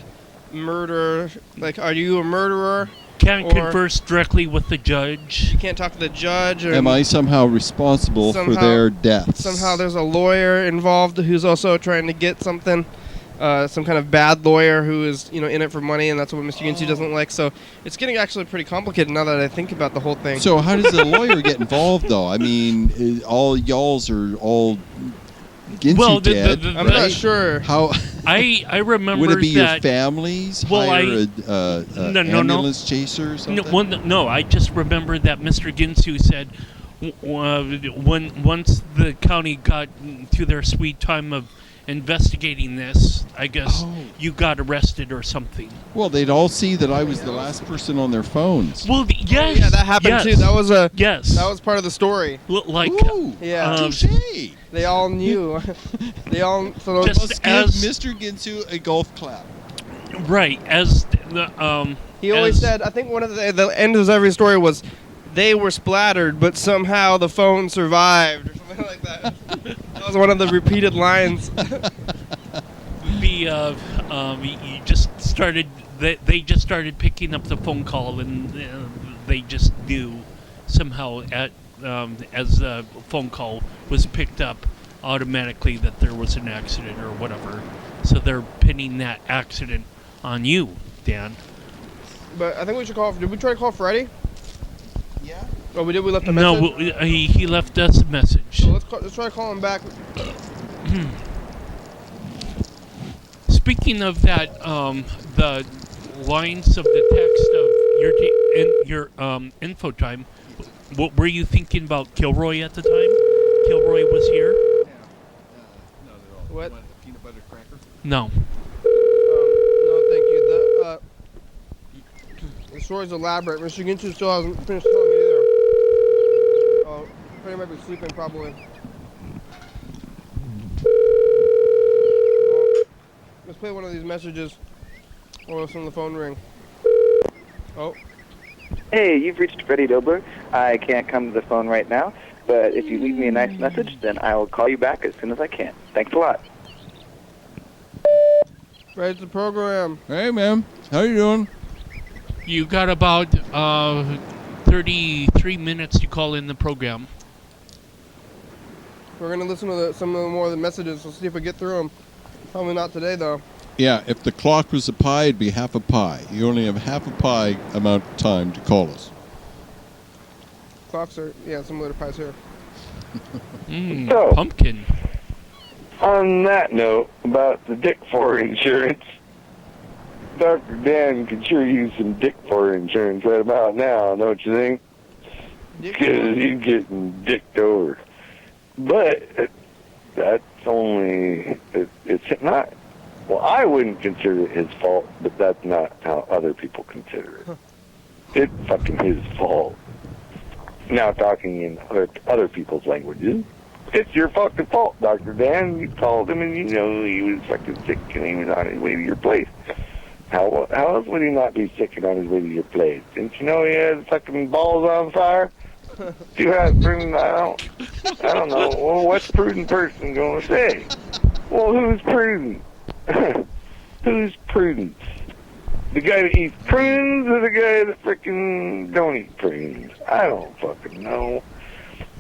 [SPEAKER 2] murder. Like, are you a murderer?
[SPEAKER 3] Can't
[SPEAKER 2] Or-
[SPEAKER 3] converse directly with the judge.
[SPEAKER 2] You can't talk to the judge. Or
[SPEAKER 1] Am I somehow responsible for
[SPEAKER 2] Somehow-
[SPEAKER 1] their deaths?
[SPEAKER 2] Somehow there's a lawyer involved who's also trying to get something. Some kind of bad lawyer who is, in it for money, and that's what Mr. Ginsu doesn't like. So it's getting actually pretty complicated now that I think about the whole thing.
[SPEAKER 1] So how does the lawyer get involved, though? I mean, all y'alls are all Ginsu
[SPEAKER 3] Well,
[SPEAKER 1] dead,
[SPEAKER 2] I'm
[SPEAKER 1] right?
[SPEAKER 2] not sure.
[SPEAKER 1] How
[SPEAKER 3] I remember
[SPEAKER 1] would it be your
[SPEAKER 3] that.
[SPEAKER 1] families
[SPEAKER 3] Well,
[SPEAKER 1] hire
[SPEAKER 3] No,
[SPEAKER 1] an
[SPEAKER 3] no.
[SPEAKER 1] ambulance chaser or something?
[SPEAKER 3] No, I just remember that Mr. Ginsu said once the county got to their sweet time of investigating this, I guess you got arrested or something.
[SPEAKER 1] Well, they'd all see that I was the last person on their phones.
[SPEAKER 3] Well, yes.
[SPEAKER 2] Yeah, that happened too. That was
[SPEAKER 3] Yes.
[SPEAKER 2] part of the story.
[SPEAKER 3] Like,
[SPEAKER 1] Ooh,
[SPEAKER 2] Yeah.
[SPEAKER 1] touche.
[SPEAKER 2] They all knew. They all. So
[SPEAKER 3] Just
[SPEAKER 1] Let's give
[SPEAKER 3] as-
[SPEAKER 1] Mr. Ginsu a golf clap.
[SPEAKER 3] right, as the,
[SPEAKER 2] he always
[SPEAKER 3] as-
[SPEAKER 2] said. I think one of the end of every story was, they were splattered, but somehow the phone survived, or something like that. That was one of the repeated lines.
[SPEAKER 3] you just started. They just started picking up the phone call, and they just knew somehow as the phone call was picked up automatically that there was an accident or whatever. So they're pinning that accident on you, Dan.
[SPEAKER 2] But I think we should call. Did we try to call Freddie?
[SPEAKER 1] Yeah.
[SPEAKER 2] Oh, we did. We left a
[SPEAKER 3] No,
[SPEAKER 2] message.
[SPEAKER 3] he left us a message.
[SPEAKER 2] So let's try to call him back.
[SPEAKER 3] Speaking of that, the lines of the text of your info time, what were you thinking about Kilroy at the time? Kilroy was here?
[SPEAKER 2] What?
[SPEAKER 1] Peanut butter cracker?
[SPEAKER 3] No.
[SPEAKER 2] No, thank you. The story's elaborate. Mr. Ginsu still hasn't finished telling me either. Oh, Freddie might be sleeping probably. Well, let's play one of these messages. Or listen to the phone ring. Oh.
[SPEAKER 4] Hey, you've reached Freddie Dobler. I can't come to the phone right now, but if you leave me a nice message, then I will call you back as soon as I can. Thanks a lot.
[SPEAKER 2] Right to the program.
[SPEAKER 1] Hey, man. How you doing?
[SPEAKER 3] You got about 33 minutes to call in the program.
[SPEAKER 2] We're going to listen to some of the more of the messages. We'll see if we get through them. Probably not today, though.
[SPEAKER 1] Yeah, if the clock was a pie, it'd be half a pie. You only have half a pie amount of time to call us.
[SPEAKER 2] Clocks are, similar to pies here.
[SPEAKER 5] So-
[SPEAKER 3] Pumpkin.
[SPEAKER 5] On that note, about the Dick for insurance, Dr. Dan could sure use some Dick for insurance right about now, don't you think? Because he's getting dicked over. But that's only, it's not, well, I wouldn't consider it his fault, but that's not how other people consider it. It's fucking his fault. Now talking in other people's languages. It's your fucking fault, Dr. Dan. You called him and you know he was fucking sick and he was on his way to your place. How else would he not be sick and on his way to your place? Didn't you know he had fucking balls on fire? You had prudent, I don't know. Well, what's prudent person going to say? Well, who's prudent? Who's prudent? The guy that eats prunes or the guy that frickin' don't eat prunes? I don't fucking know.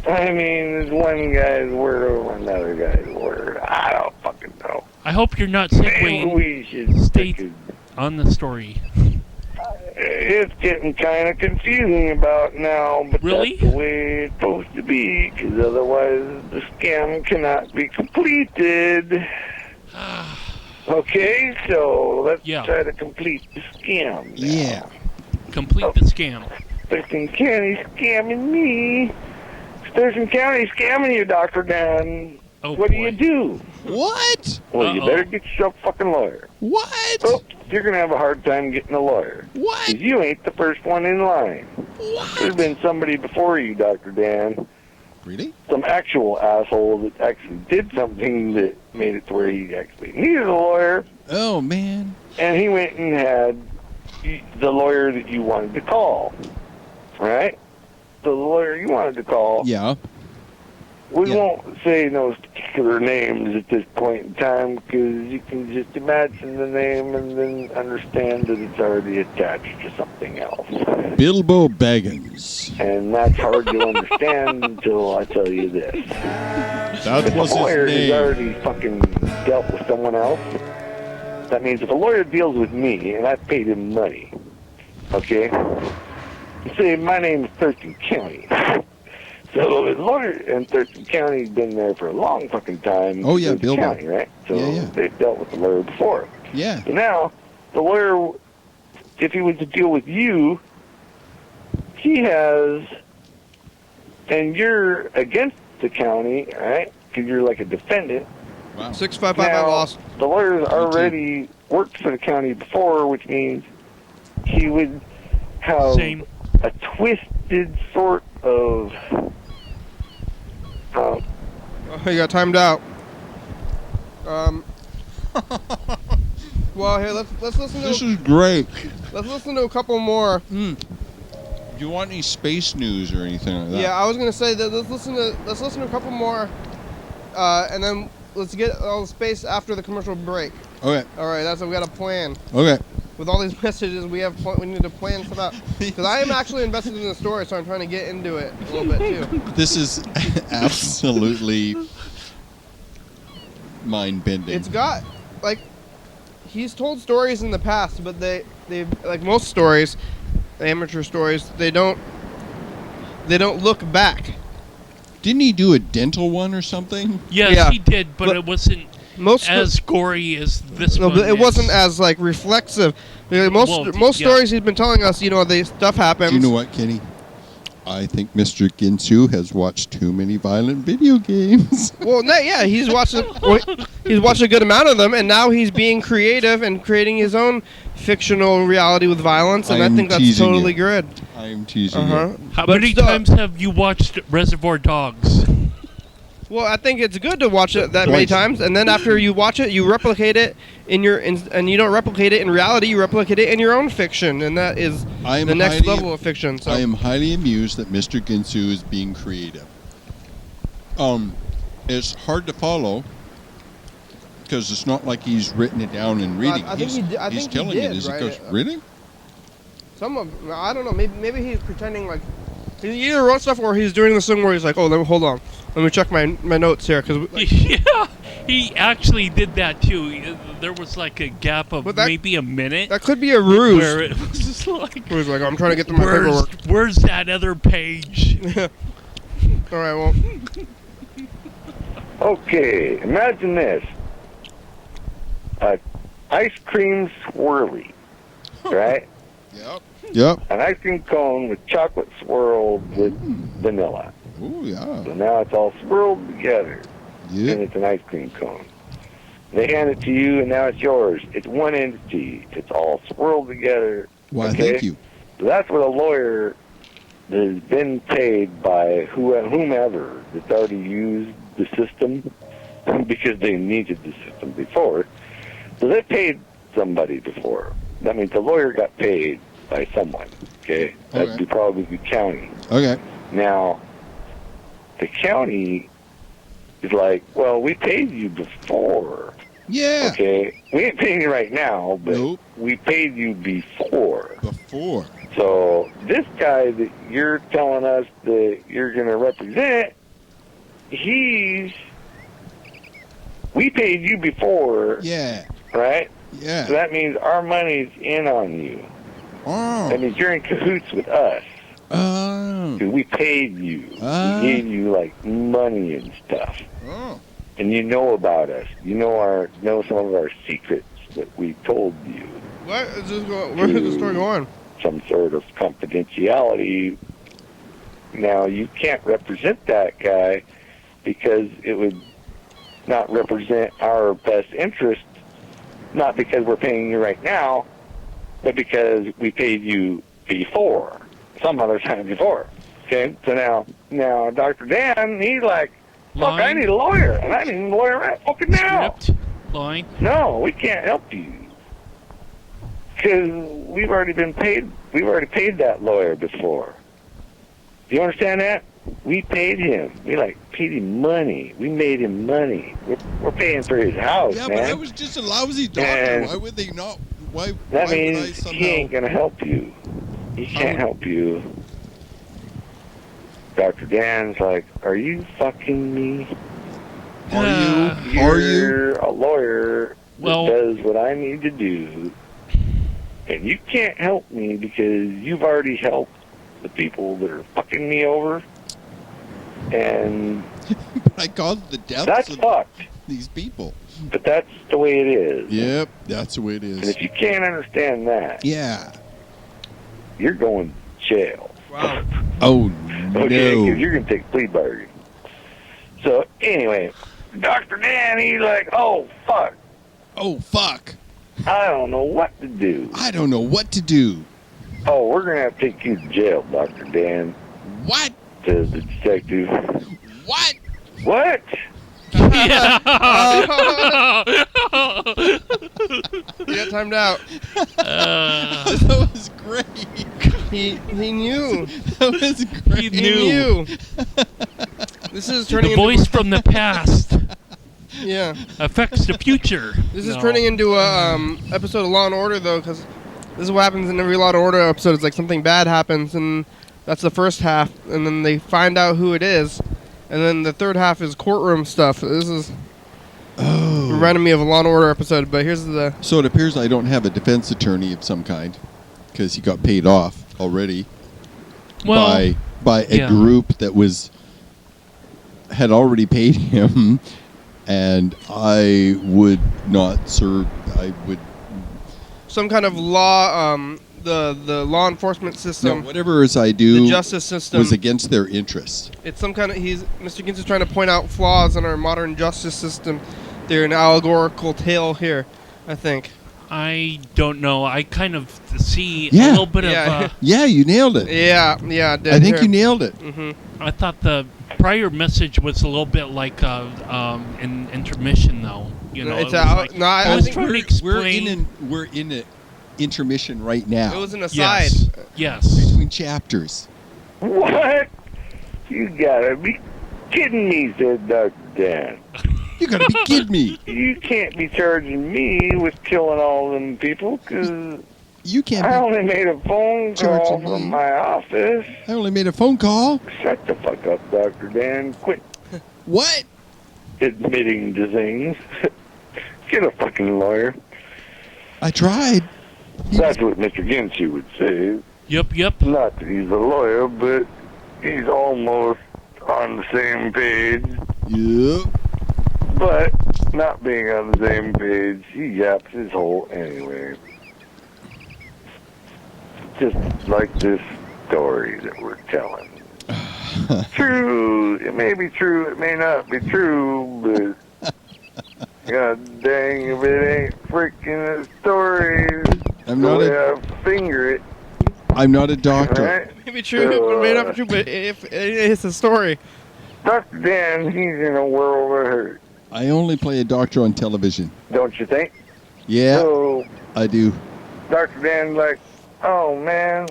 [SPEAKER 5] I mean, there's one guy's word over another guy's word. I don't fucking know.
[SPEAKER 3] I hope you're not
[SPEAKER 5] Maybe
[SPEAKER 3] segueing.
[SPEAKER 5] we should
[SPEAKER 3] Stay
[SPEAKER 5] fucking-
[SPEAKER 3] on the story.
[SPEAKER 5] It's getting kind of confusing about now, but
[SPEAKER 3] Really?
[SPEAKER 5] that's the way it's supposed to be, because otherwise the scam cannot be completed. Okay, so let's
[SPEAKER 3] Yeah.
[SPEAKER 5] try to complete the scam. now.
[SPEAKER 1] Yeah.
[SPEAKER 3] Complete the scam.
[SPEAKER 5] Thurston County scamming me. Thurston County scamming you, Dr. Dan.
[SPEAKER 3] Oh,
[SPEAKER 5] What
[SPEAKER 3] boy.
[SPEAKER 5] do you do?
[SPEAKER 1] What?
[SPEAKER 5] Well, you
[SPEAKER 3] Uh-oh.
[SPEAKER 5] better get yourself a fucking lawyer.
[SPEAKER 1] What?
[SPEAKER 5] Oops, you're going to have a hard time getting a lawyer.
[SPEAKER 1] What?
[SPEAKER 5] 'Cause you ain't the first one in line. There's
[SPEAKER 1] What?
[SPEAKER 5] been somebody before you, Dr. Dan.
[SPEAKER 1] Really?
[SPEAKER 5] Some actual asshole that actually did something that made it to where he actually needed a lawyer.
[SPEAKER 1] Oh, man.
[SPEAKER 5] And he went and had the lawyer that you wanted to call. Right? So the lawyer you wanted to call
[SPEAKER 1] Yeah.
[SPEAKER 5] We
[SPEAKER 1] Yeah.
[SPEAKER 5] won't say no particular names at this point in time because you can just imagine the name and then understand that it's already attached to something else.
[SPEAKER 1] Bilbo Baggins.
[SPEAKER 5] And that's hard to understand until I tell you this.
[SPEAKER 1] That
[SPEAKER 5] If
[SPEAKER 1] was
[SPEAKER 5] a lawyer
[SPEAKER 1] his
[SPEAKER 5] has
[SPEAKER 1] name.
[SPEAKER 5] already fucking dealt with someone else, that means if a lawyer deals with me and I've paid him money, okay? Say my name is Thurston County. So his lawyer in Thurston County's been there for a long fucking time.
[SPEAKER 1] Oh, yeah,
[SPEAKER 5] Thurston
[SPEAKER 1] Bilbo.
[SPEAKER 5] County, right? So
[SPEAKER 1] Yeah.
[SPEAKER 5] they've dealt with the lawyer before.
[SPEAKER 1] Yeah.
[SPEAKER 5] So now, the lawyer, if he was to deal with you, he has, and you're against the county, right? Because you're like a defendant.
[SPEAKER 1] Wow.
[SPEAKER 2] 6555
[SPEAKER 5] Now,
[SPEAKER 2] lost.
[SPEAKER 5] the lawyer's already worked for the county before, which means he would have
[SPEAKER 3] Same.
[SPEAKER 5] a twisted sort of
[SPEAKER 2] Oh, you got timed out. Well, here let's listen
[SPEAKER 1] This
[SPEAKER 2] to
[SPEAKER 1] is great.
[SPEAKER 2] let's listen to a couple more.
[SPEAKER 1] Do you want any space news or anything like that?
[SPEAKER 2] Yeah, I was gonna say that let's listen to a couple more, and then let's get all the space after the commercial break.
[SPEAKER 1] Okay.
[SPEAKER 2] All right, that's what we got a plan.
[SPEAKER 1] Okay.
[SPEAKER 2] With all these messages, we need to plan stuff out. Because I am actually invested in the story, so I'm trying to get into it a little bit too.
[SPEAKER 1] This is absolutely mind-bending.
[SPEAKER 2] It's got like he's told stories in the past, but they like most stories, amateur stories, they don't look back.
[SPEAKER 1] Didn't he do a dental one or something?
[SPEAKER 3] Yes,
[SPEAKER 2] Yeah.
[SPEAKER 3] he did, but it wasn't
[SPEAKER 2] Most
[SPEAKER 3] as gory as this
[SPEAKER 2] no,
[SPEAKER 3] one.
[SPEAKER 2] but it
[SPEAKER 3] is.
[SPEAKER 2] wasn't as like reflexive. Like, most
[SPEAKER 3] Well,
[SPEAKER 2] most
[SPEAKER 3] yeah.
[SPEAKER 2] stories he's been telling us, the stuff happens.
[SPEAKER 1] Do you know what, Kenny? I think Mr. Ginsu has watched too many violent video games.
[SPEAKER 2] Well, no, yeah, he's watched a good amount of them, and now he's being creative and creating his own fictional reality with violence, and I
[SPEAKER 1] I'm
[SPEAKER 2] think that's
[SPEAKER 1] teasing
[SPEAKER 2] totally
[SPEAKER 1] you.
[SPEAKER 2] good.
[SPEAKER 1] I'm teasing
[SPEAKER 2] Uh-huh.
[SPEAKER 1] you.
[SPEAKER 3] How
[SPEAKER 2] But
[SPEAKER 3] many
[SPEAKER 2] still-
[SPEAKER 3] times have you watched Reservoir Dogs?
[SPEAKER 2] Well, I think it's good to watch it that many
[SPEAKER 1] Twice.
[SPEAKER 2] times, and then after you watch it, you replicate it and you don't replicate it in reality. You replicate it in your own fiction, and that is
[SPEAKER 1] I am
[SPEAKER 2] the next
[SPEAKER 1] highly-
[SPEAKER 2] level of fiction. So
[SPEAKER 1] I am highly amused that Mr. Ginsu is being creative. It's hard to follow because it's not like he's written it down and reading.
[SPEAKER 2] I think
[SPEAKER 1] he's,
[SPEAKER 2] he di- I
[SPEAKER 1] he's
[SPEAKER 2] think he
[SPEAKER 1] telling
[SPEAKER 2] did,
[SPEAKER 1] it as
[SPEAKER 2] right?
[SPEAKER 1] it goes. Really?
[SPEAKER 2] I don't know. Maybe he's pretending like he either wrote stuff or he's doing this thing where he's like, oh, hold on, let me check my notes here because
[SPEAKER 3] Yeah, he actually did that too. There was like a gap of
[SPEAKER 2] But that-
[SPEAKER 3] maybe a minute
[SPEAKER 2] that could be a ruse.
[SPEAKER 3] where it was just like,
[SPEAKER 2] Where he's like, I'm trying to get to my paperwork.
[SPEAKER 3] where's that other page?
[SPEAKER 2] All right, well,
[SPEAKER 5] Okay, imagine this. Ice cream swirly, right?
[SPEAKER 1] Yep. Yep.
[SPEAKER 5] An ice cream cone with chocolate swirled with vanilla.
[SPEAKER 1] Oh yeah.
[SPEAKER 5] So now it's all swirled together, and
[SPEAKER 1] Yeah.
[SPEAKER 5] it's an ice cream cone. They hand it to you, and now it's yours. It's one entity. It's all swirled together.
[SPEAKER 1] Why?
[SPEAKER 5] Okay?
[SPEAKER 1] Thank you.
[SPEAKER 5] So that's what a lawyer has been paid by whomever that's already used the system because they needed the system before. So they paid somebody before. That means the lawyer got paid by someone. Okay, that'd
[SPEAKER 1] Okay.
[SPEAKER 5] be probably the county.
[SPEAKER 1] Okay.
[SPEAKER 5] Now, the county is like, well, we paid you before.
[SPEAKER 1] Yeah.
[SPEAKER 5] Okay, we ain't paying you right now, but
[SPEAKER 1] Nope.
[SPEAKER 5] we paid you before.
[SPEAKER 1] Before.
[SPEAKER 5] So this guy that you're telling us that you're going to represent, we paid you before,
[SPEAKER 1] Yeah.
[SPEAKER 5] right?
[SPEAKER 1] Yeah.
[SPEAKER 5] So that means our money's in on you. That
[SPEAKER 1] Oh.
[SPEAKER 5] means you're in cahoots with us.
[SPEAKER 1] Oh.
[SPEAKER 5] 'Cause we paid you.
[SPEAKER 1] Ah.
[SPEAKER 5] We gave you like money and stuff.
[SPEAKER 1] Oh.
[SPEAKER 5] And you know about us. You know some of our secrets that we told you.
[SPEAKER 2] what is this going? Where is the story going?
[SPEAKER 5] Some sort of confidentiality. Now, you can't represent that guy because it would not represent our best interest, not because we're paying you right now, but because we paid you before, some other time before. Okay? So now Dr. Dan, he's like, fuck, I
[SPEAKER 3] Line.
[SPEAKER 5] need a lawyer, and I need a lawyer right fucking now.
[SPEAKER 3] Script line.
[SPEAKER 5] No, we can't help you. Because we've already paid that lawyer before. Do you understand that? We paid him. We paid him money. We made him money. We're paying for his house,
[SPEAKER 1] Yeah,
[SPEAKER 5] man.
[SPEAKER 1] but I was just a lousy doctor.
[SPEAKER 5] And
[SPEAKER 1] why would they not? Why
[SPEAKER 5] that
[SPEAKER 1] would I
[SPEAKER 5] means
[SPEAKER 1] somehow?
[SPEAKER 5] he ain't gonna help you. He can't help you. Dr. Dan's like, are you fucking me?
[SPEAKER 1] Are you?
[SPEAKER 5] You're a lawyer
[SPEAKER 3] Well-
[SPEAKER 5] that does what I need to do, and you can't help me because you've already helped the people that are fucking me over, and
[SPEAKER 1] I caused the deaths
[SPEAKER 5] that's
[SPEAKER 1] of
[SPEAKER 5] fucked.
[SPEAKER 1] these people.
[SPEAKER 5] But that's the way it is.
[SPEAKER 1] Yep, that's the way it
[SPEAKER 5] And
[SPEAKER 1] is.
[SPEAKER 5] if you can't understand that,
[SPEAKER 1] Yeah.
[SPEAKER 5] you're going to jail.
[SPEAKER 2] Wow.
[SPEAKER 1] Oh
[SPEAKER 5] Okay,
[SPEAKER 1] no.
[SPEAKER 5] because you're going to take a plea bargain. So anyway, Dr. Dan, he's like, oh, fuck.
[SPEAKER 1] Oh fuck.
[SPEAKER 5] I don't know what to do.
[SPEAKER 1] I don't know what to do.
[SPEAKER 5] Oh, we're going to have to take you to jail, Dr. Dan,
[SPEAKER 1] What?
[SPEAKER 5] says the detective.
[SPEAKER 1] What?
[SPEAKER 5] What?
[SPEAKER 3] Yeah.
[SPEAKER 2] He got timed out.
[SPEAKER 1] That was great.
[SPEAKER 2] He knew.
[SPEAKER 1] That was great.
[SPEAKER 3] He
[SPEAKER 2] He
[SPEAKER 3] knew.
[SPEAKER 2] knew. This is turning
[SPEAKER 3] The
[SPEAKER 2] into
[SPEAKER 3] voice from the past
[SPEAKER 2] yeah.
[SPEAKER 3] affects the future.
[SPEAKER 2] This is
[SPEAKER 3] No.
[SPEAKER 2] turning into a episode of Law and Order though, because this is what happens in every Law and Order episode. It's like something bad happens, and that's the first half, and then they find out who it is, and then the third half is courtroom stuff. This is reminded me of a Law and Order episode, but here's the
[SPEAKER 1] So it appears I don't have a defense attorney of some kind because he got paid off already
[SPEAKER 3] Well,
[SPEAKER 1] by a
[SPEAKER 3] yeah.
[SPEAKER 1] group that had already paid him, and I would not serve. I would
[SPEAKER 2] some kind of law, the law enforcement system,
[SPEAKER 1] whatever as I do
[SPEAKER 2] the justice system.
[SPEAKER 1] was against their interests.
[SPEAKER 2] It's some kind of Mr. Ginsu is trying to point out flaws in our modern justice system. They're an allegorical tale here, I think.
[SPEAKER 3] I don't know. I kind of see
[SPEAKER 1] Yeah.
[SPEAKER 3] a little bit
[SPEAKER 2] Yeah.
[SPEAKER 3] of.
[SPEAKER 1] Yeah, you nailed it.
[SPEAKER 2] Yeah,
[SPEAKER 1] I think you nailed it.
[SPEAKER 3] I thought the prior message was a little bit like an intermission, though. You know,
[SPEAKER 2] It's
[SPEAKER 3] it was
[SPEAKER 2] out.
[SPEAKER 3] like-
[SPEAKER 2] No, I
[SPEAKER 3] I was
[SPEAKER 2] think
[SPEAKER 3] trying to
[SPEAKER 1] We're
[SPEAKER 3] explain.
[SPEAKER 1] in an intermission right now
[SPEAKER 2] it was an aside.
[SPEAKER 3] Yes. Yes.
[SPEAKER 1] between chapters.
[SPEAKER 5] What? You gotta be kidding me, said Dr. Dan.
[SPEAKER 1] You gotta be kidding me.
[SPEAKER 5] You can't be charging me with killing all them people, because
[SPEAKER 1] You can't.
[SPEAKER 5] I
[SPEAKER 1] Be,
[SPEAKER 5] only made a phone call
[SPEAKER 1] Charging
[SPEAKER 5] from
[SPEAKER 1] me.
[SPEAKER 5] my office.
[SPEAKER 1] I only made a phone call.
[SPEAKER 5] Shut the fuck up, Dr. Dan. Quit
[SPEAKER 1] What?
[SPEAKER 5] admitting to things. Get a fucking lawyer.
[SPEAKER 1] I tried.
[SPEAKER 5] That's what Mr. Ginsu would say.
[SPEAKER 3] Yep.
[SPEAKER 5] Not that he's a lawyer, but he's almost on the same page.
[SPEAKER 1] Yep.
[SPEAKER 5] But not being on the same page, he yaps his hole anyway. Just like this story that we're telling. True, it may be true, it may not be true, but god dang if it ain't freaking a story
[SPEAKER 1] I'm
[SPEAKER 5] the
[SPEAKER 1] not
[SPEAKER 5] way
[SPEAKER 1] a.
[SPEAKER 5] I finger it,
[SPEAKER 1] I'm not a doctor.
[SPEAKER 5] right?
[SPEAKER 2] Maybe true, it may not be true, but if it's a story.
[SPEAKER 5] Dr. Dan, he's in a world of hurt,
[SPEAKER 1] I only play a doctor on television.
[SPEAKER 5] don't you think?
[SPEAKER 1] Yeah,
[SPEAKER 5] So,
[SPEAKER 1] I do.
[SPEAKER 5] Dr. Dan's like, oh man,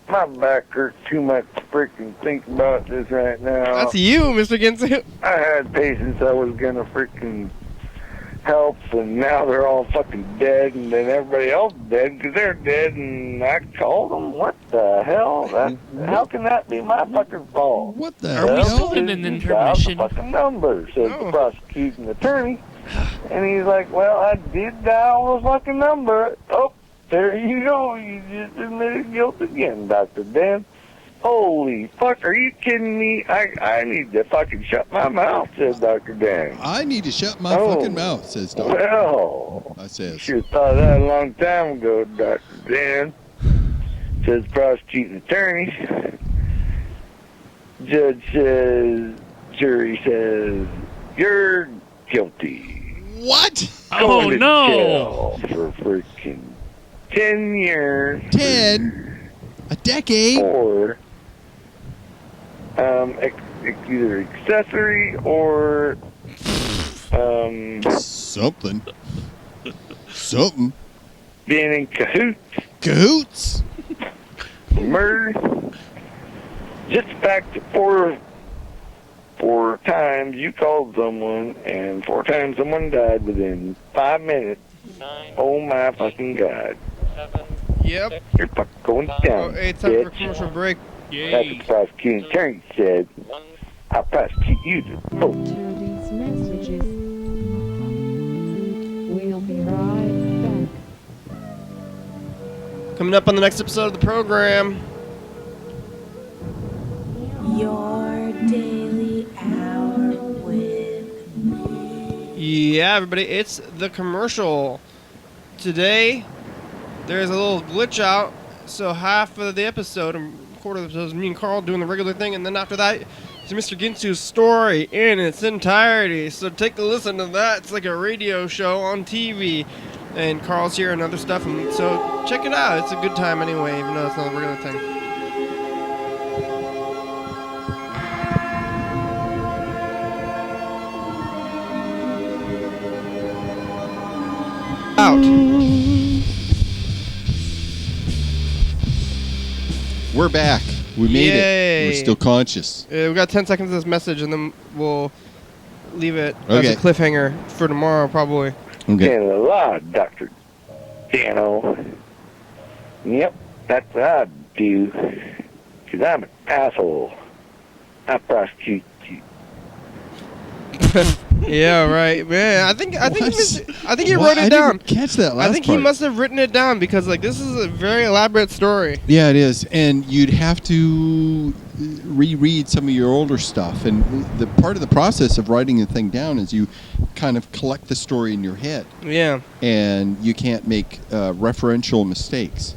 [SPEAKER 5] my back hurts too much to freaking think about this right now.
[SPEAKER 2] That's you, Mr. Ginsu.
[SPEAKER 5] I had patients I was gonna freaking help, and now they're all fucking dead, and then everybody else is dead because they're dead, and I called them. What the hell? How can that be my fucking fault?
[SPEAKER 1] What the
[SPEAKER 3] Are we
[SPEAKER 1] hell?
[SPEAKER 3] still in an
[SPEAKER 5] You dialed the
[SPEAKER 3] intermission?
[SPEAKER 5] fucking number, says
[SPEAKER 2] No.
[SPEAKER 5] the prosecuting attorney. And he's like, well, I did dial the fucking number. Oh, there you go. You just admitted guilt again, Dr. Dan. Holy fuck, are you kidding me? I need to fucking shut my mouth, says Dr. Dan.
[SPEAKER 1] I need to shut my
[SPEAKER 5] Oh.
[SPEAKER 1] fucking mouth, says doctor.
[SPEAKER 5] Well,
[SPEAKER 1] I says.
[SPEAKER 5] should have thought of that a long time ago, Dr. Dan, says prosecuting attorney. Judge says, jury says, you're guilty.
[SPEAKER 1] What?
[SPEAKER 3] Oh
[SPEAKER 5] Going to
[SPEAKER 3] no!
[SPEAKER 5] jail for freaking 10 years.
[SPEAKER 1] 10? A decade?
[SPEAKER 5] Or either accessory or
[SPEAKER 1] Something. Something.
[SPEAKER 5] being in cahoots,
[SPEAKER 1] Cahoots?
[SPEAKER 5] murder. Just back to 4 4 times you called someone, and 4 times someone died within 5 minutes. Oh my fucking God.
[SPEAKER 2] Yep.
[SPEAKER 5] You're fucking going down,
[SPEAKER 2] Oh, hey, it's time for a
[SPEAKER 5] bitch.
[SPEAKER 2] commercial break.
[SPEAKER 5] That's what the prosecuting attorney said. I'll prosecute you to vote.
[SPEAKER 6] After these messages, we'll be right back.
[SPEAKER 2] Coming up on the next episode of the program.
[SPEAKER 7] Your daily hour with me.
[SPEAKER 2] Yeah, everybody, it's the commercial. Today, there's a little glitch out, so half of the episode, and quarter of the episode, is me and Carl doing the regular thing, and then after that, it's Mr. Ginsu's story in its entirety. So take a listen to that. It's like a radio show on TV, and Carl's here and other stuff, and so check it out. It's a good time anyway, even though it's not a regular thing. Out.
[SPEAKER 1] We're back. We made
[SPEAKER 2] Yay.
[SPEAKER 1] it. We're still conscious.
[SPEAKER 2] We got 10 seconds of this message, and then we'll leave it
[SPEAKER 1] Okay.
[SPEAKER 2] as a cliffhanger for tomorrow, probably.
[SPEAKER 1] Okay.
[SPEAKER 5] And a lot, Dr. Dano. Yep, that's what I do. Because I'm an asshole. I prosecute you.
[SPEAKER 2] Yeah, right. Man, I think he
[SPEAKER 1] What?
[SPEAKER 2] wrote it
[SPEAKER 1] I
[SPEAKER 2] down.
[SPEAKER 1] didn't catch that last
[SPEAKER 2] I think
[SPEAKER 1] part.
[SPEAKER 2] he must have written it down because like this is a very elaborate story.
[SPEAKER 1] Yeah, it is. And you'd have to reread some of your older stuff. And the part of the process of writing the thing down is you kind of collect the story in your head.
[SPEAKER 2] Yeah,
[SPEAKER 1] And you can't make referential mistakes.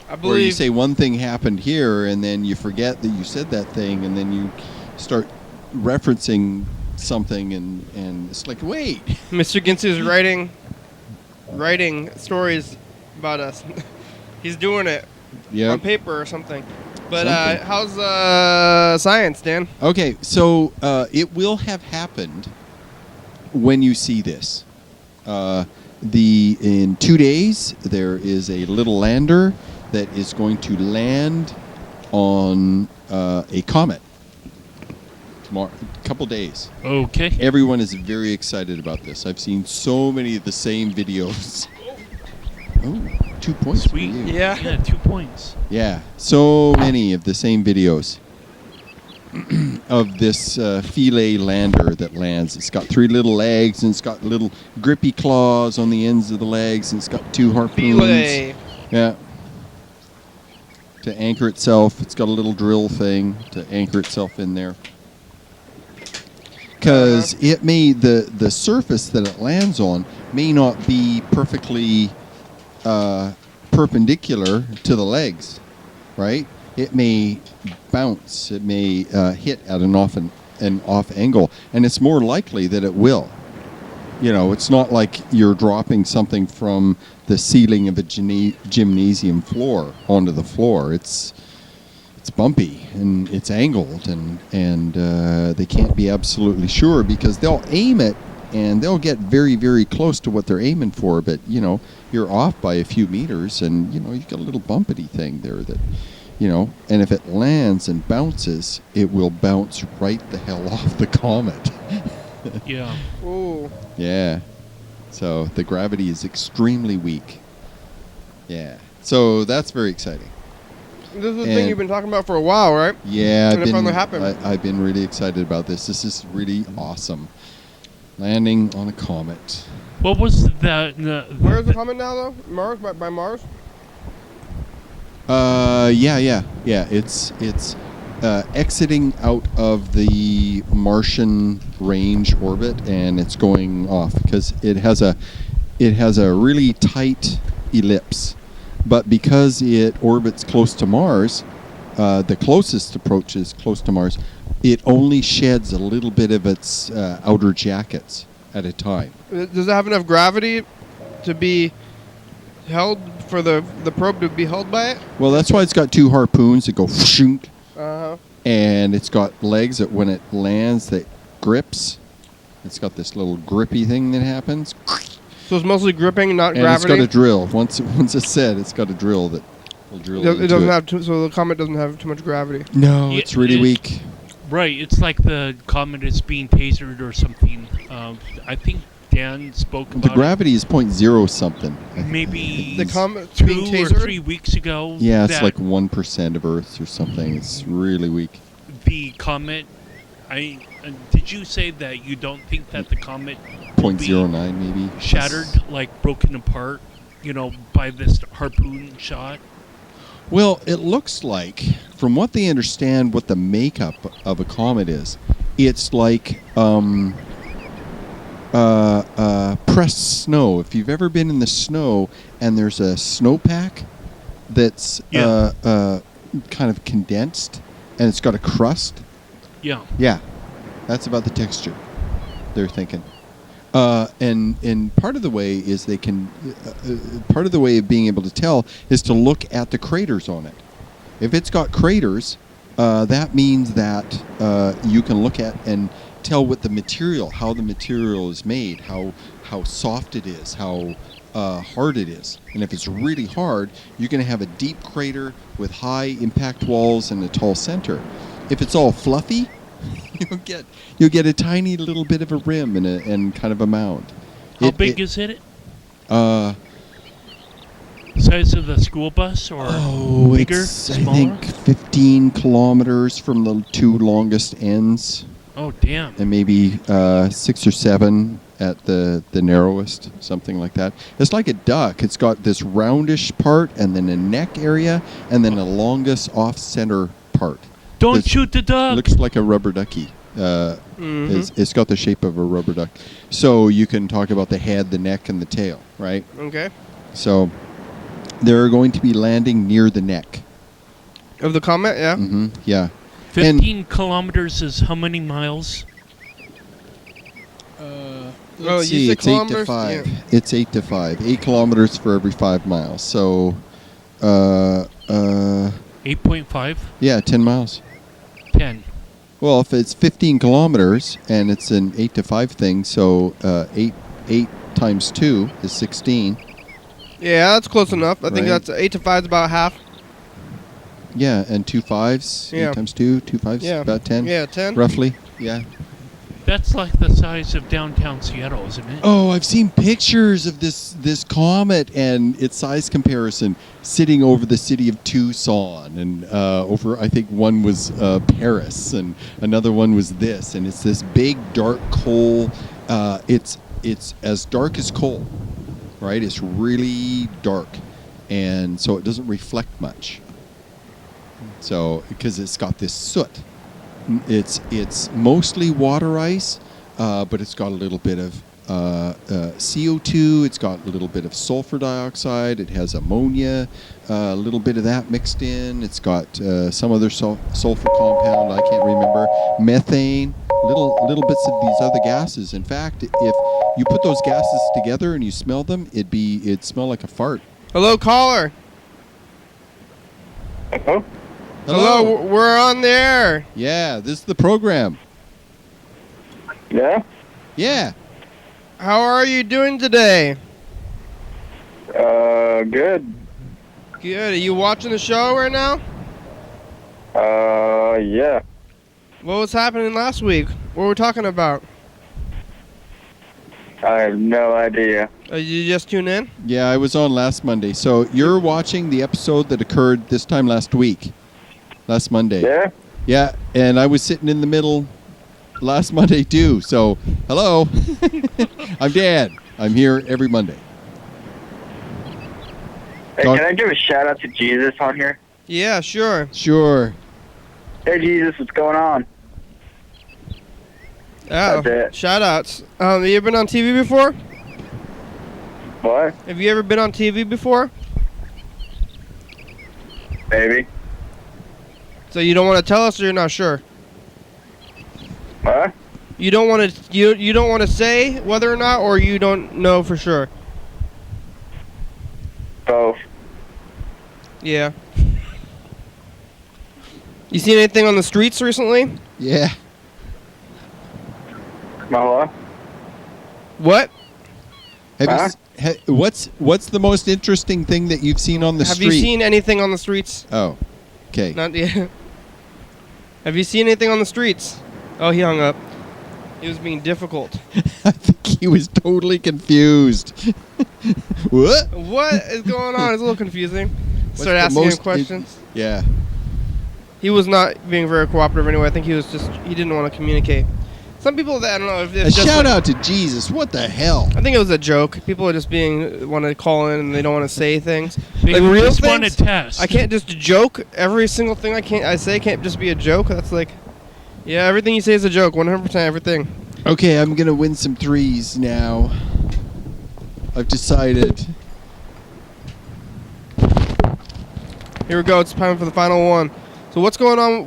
[SPEAKER 2] I
[SPEAKER 1] Where you
[SPEAKER 2] believe.
[SPEAKER 1] say one thing happened here, and then you forget that you said that thing, and then you start referencing something, and it's like, wait.
[SPEAKER 2] Mr. Ginsu is writing stories about us. He's doing it
[SPEAKER 1] Yeah.
[SPEAKER 2] on paper or something. But
[SPEAKER 1] Something.
[SPEAKER 2] how's science, Dan?
[SPEAKER 1] Okay, so it will have happened when you see this. In 2 days, there is a little lander that is going to land on a comet. Tomorrow, a couple days.
[SPEAKER 3] Okay.
[SPEAKER 1] Everyone is very excited about this. I've seen so many of the same videos. Oh, 2 points
[SPEAKER 3] Sweet.
[SPEAKER 1] for you.
[SPEAKER 2] Yeah.
[SPEAKER 3] Yeah, 2 points.
[SPEAKER 1] Yeah, so many of the same videos of this Philae lander that lands. It's got 3 little legs, and it's got little grippy claws on the ends of the legs, and it's got 2 harpoons.
[SPEAKER 2] Philae.
[SPEAKER 1] Yeah. To anchor itself, it's got a little drill thing to anchor itself in there. Because it may the surface that it lands on may not be perfectly perpendicular to the legs, right? It may bounce. It may hit at an off angle, and it's more likely that it will. You know, it's not like you're dropping something from the ceiling of a gymnasium floor onto the floor. It's bumpy and it's angled, and they can't be absolutely sure because they'll aim it and they'll get very, very close to what they're aiming for. But you know, you're off by a few meters, and you know you've got a little bumpity thing there that, you know. And if it lands and bounces, it will bounce right the hell off the comet.
[SPEAKER 3] Yeah.
[SPEAKER 2] Ooh.
[SPEAKER 1] Yeah. So the gravity is extremely weak. Yeah. So that's very exciting.
[SPEAKER 2] This is the
[SPEAKER 1] And-
[SPEAKER 2] thing you've been talking about for a while, right?
[SPEAKER 1] Yeah,
[SPEAKER 2] And it finally happened.
[SPEAKER 1] I've been really excited about this. This is really awesome. Landing on a comet.
[SPEAKER 3] What was the
[SPEAKER 2] Where's the comet now, though? Mars? By Mars?
[SPEAKER 1] Yeah. It's exiting out of the Martian range orbit, and it's going off because it has a really tight ellipse. But because it orbits close to Mars, the closest approach is close to Mars, it only sheds a little bit of its outer jackets at a time.
[SPEAKER 2] Does it have enough gravity to be held for the probe to be held by it?
[SPEAKER 1] Well, that's why it's got 2 harpoons that go shoot,
[SPEAKER 2] Uh-huh.
[SPEAKER 1] and it's got legs that when it lands that grips. It's got this little grippy thing that happens.
[SPEAKER 2] So it's mostly gripping, not
[SPEAKER 1] And
[SPEAKER 2] gravity?
[SPEAKER 1] it's got a drill. Once it's set, it's got a drill that will drill
[SPEAKER 2] It
[SPEAKER 1] into
[SPEAKER 2] doesn't
[SPEAKER 1] it.
[SPEAKER 2] have so the comet doesn't have too much gravity.
[SPEAKER 1] No,
[SPEAKER 3] Yeah,
[SPEAKER 1] it's really
[SPEAKER 3] it-
[SPEAKER 1] weak.
[SPEAKER 3] Right, it's like the comet is being tasered or something. I think Dan spoke
[SPEAKER 1] The
[SPEAKER 3] about
[SPEAKER 1] gravity is 0.0 something.
[SPEAKER 3] it maybe
[SPEAKER 2] The comet's
[SPEAKER 3] 2
[SPEAKER 2] being
[SPEAKER 3] or
[SPEAKER 2] tasered?
[SPEAKER 3] 3 weeks ago.
[SPEAKER 1] Yeah, it's
[SPEAKER 3] that
[SPEAKER 1] like 1% of Earth's or something. It's really weak.
[SPEAKER 3] the comet. Did you say that you don't think that the comet will be
[SPEAKER 1] 0.09 maybe.
[SPEAKER 3] shattered, like broken apart, by this harpoon shot?
[SPEAKER 1] Well, it looks like, from what they understand, what the makeup of a comet is, it's like pressed snow. If you've ever been in the snow and there's a snowpack that's kind of condensed and it's got a crust.
[SPEAKER 3] Yeah.
[SPEAKER 1] Yeah, that's about the texture they're thinking. And part of the way is they can, part of the way of being able to tell is to look at the craters on it. If it's got craters, that means that you can look at and tell what the material, how the material is made, how soft it is, how hard it is. And if it's really hard, you're going to have a deep crater with high impact walls and a tall center. If it's all fluffy, you'll get a tiny little bit of a rim and kind of a mound.
[SPEAKER 3] How big is it?
[SPEAKER 1] Size
[SPEAKER 3] of the school bus or bigger,
[SPEAKER 1] it's, I
[SPEAKER 3] smaller?
[SPEAKER 1] think 15 kilometers from the two longest ends.
[SPEAKER 3] Oh, damn.
[SPEAKER 1] And maybe 6 or 7 at the narrowest, something like that. It's like a duck. It's got this roundish part and then a neck area and then a longest off-center part.
[SPEAKER 3] Don't shoot the duck.
[SPEAKER 1] Looks like a rubber ducky. It's got the shape of a rubber duck. So you can talk about the head, the neck, and the tail, right?
[SPEAKER 2] Okay.
[SPEAKER 1] So they're going to be landing near the neck.
[SPEAKER 2] Of the comet, yeah?
[SPEAKER 1] Mm-hmm. Yeah.
[SPEAKER 3] 15 kilometers is how many miles?
[SPEAKER 1] Let's
[SPEAKER 2] you
[SPEAKER 1] see,
[SPEAKER 2] said
[SPEAKER 1] it's 8 to
[SPEAKER 2] kilometers?
[SPEAKER 1] 5.
[SPEAKER 2] Yeah.
[SPEAKER 1] It's 8 to 5. 8 kilometers for every 5 miles. So,
[SPEAKER 3] 8.5?
[SPEAKER 1] yeah, 10 miles.
[SPEAKER 3] 10.
[SPEAKER 1] Well, if it's 15 kilometers and it's an 8 to 5 thing, so 8 times 2 is 16.
[SPEAKER 2] Yeah, that's close enough. I think
[SPEAKER 1] Right.
[SPEAKER 2] that's 8 to 5 is about half.
[SPEAKER 1] Yeah, and 2 5s.
[SPEAKER 2] Yeah.
[SPEAKER 1] 8 times 2, 2 5s,
[SPEAKER 2] Yeah.
[SPEAKER 1] about 10.
[SPEAKER 2] Yeah, 10.
[SPEAKER 1] Roughly, yeah.
[SPEAKER 3] That's like the size of downtown Seattle, isn't it?
[SPEAKER 1] Oh, I've seen pictures of this comet and its size comparison sitting over the city of Tucson and over, I think one was Paris and another one was this, and it's this big dark coal. It's as dark as coal, right? It's really dark, and so it doesn't reflect much. So because it's got this soot. It's mostly water ice, but it's got a little bit of CO2. It's got a little bit of sulfur dioxide. It has ammonia, a little bit of that mixed in. It's got some other sulfur compound. I can't remember. Methane. Little bits of these other gases. In fact, if you put those gases together and you smell them, it'd smell like a fart.
[SPEAKER 2] Hello, caller.
[SPEAKER 5] Hello?
[SPEAKER 2] Hello, we're on the air.
[SPEAKER 1] Yeah, this is the program.
[SPEAKER 5] Yeah?
[SPEAKER 1] Yeah.
[SPEAKER 2] How are you doing today?
[SPEAKER 5] Good.
[SPEAKER 2] Good. Are you watching the show right now?
[SPEAKER 5] Yeah.
[SPEAKER 2] What was happening last week? What were we talking about?
[SPEAKER 5] I have no idea.
[SPEAKER 2] You just tune in?
[SPEAKER 1] Yeah, I was on last Monday. So you're watching the episode that occurred this time last week. Last Monday.
[SPEAKER 5] Yeah?
[SPEAKER 1] Yeah, and I was sitting in the middle last Monday too. So, hello. I'm Dan. I'm here every Monday.
[SPEAKER 5] Hey, can I give a shout out to Jesus on here?
[SPEAKER 2] Yeah, sure.
[SPEAKER 1] Sure.
[SPEAKER 5] Hey, Jesus, what's going on?
[SPEAKER 2] Oh,
[SPEAKER 5] That's it.
[SPEAKER 2] shout outs. Have you ever been on TV before?
[SPEAKER 5] What?
[SPEAKER 2] Have you ever been on TV before?
[SPEAKER 5] Maybe.
[SPEAKER 2] So you don't want to tell us, or you're not sure?
[SPEAKER 5] What?
[SPEAKER 2] You don't want to. You don't want to say whether or not, or you don't know for sure.
[SPEAKER 5] Both.
[SPEAKER 2] Yeah. You seen anything on the streets recently?
[SPEAKER 1] Yeah.
[SPEAKER 5] What?
[SPEAKER 2] What?
[SPEAKER 1] Have
[SPEAKER 5] Huh?
[SPEAKER 1] what's the most interesting thing that you've seen on the
[SPEAKER 2] Have
[SPEAKER 1] street?
[SPEAKER 2] you seen anything on the streets?
[SPEAKER 1] Oh, okay.
[SPEAKER 2] Not yet. Have you seen anything on the streets? Oh, he hung up. He was being difficult.
[SPEAKER 1] I think he was totally confused. What?
[SPEAKER 2] What is going on? It's a little confusing.
[SPEAKER 1] What's
[SPEAKER 2] Started
[SPEAKER 1] the
[SPEAKER 2] asking him
[SPEAKER 1] most-
[SPEAKER 2] questions.
[SPEAKER 1] Yeah.
[SPEAKER 2] He was not being very cooperative anyway. I think he didn't want to communicate. Some people that I don't know if
[SPEAKER 1] A
[SPEAKER 2] it's just
[SPEAKER 1] shout
[SPEAKER 2] like-
[SPEAKER 1] out to Jesus. What the hell?
[SPEAKER 2] I think it was a joke. People are just want to call in and they don't want to say things.
[SPEAKER 3] They
[SPEAKER 2] Like real
[SPEAKER 3] just want to
[SPEAKER 2] things,
[SPEAKER 3] test.
[SPEAKER 2] I can't just joke. Every single thing I say can't just be a joke. That's like, yeah, everything you say is a joke. 100% everything.
[SPEAKER 1] Okay, I'm gonna win some threes now. I've decided.
[SPEAKER 2] Here we go. It's time for the final one. So what's going on?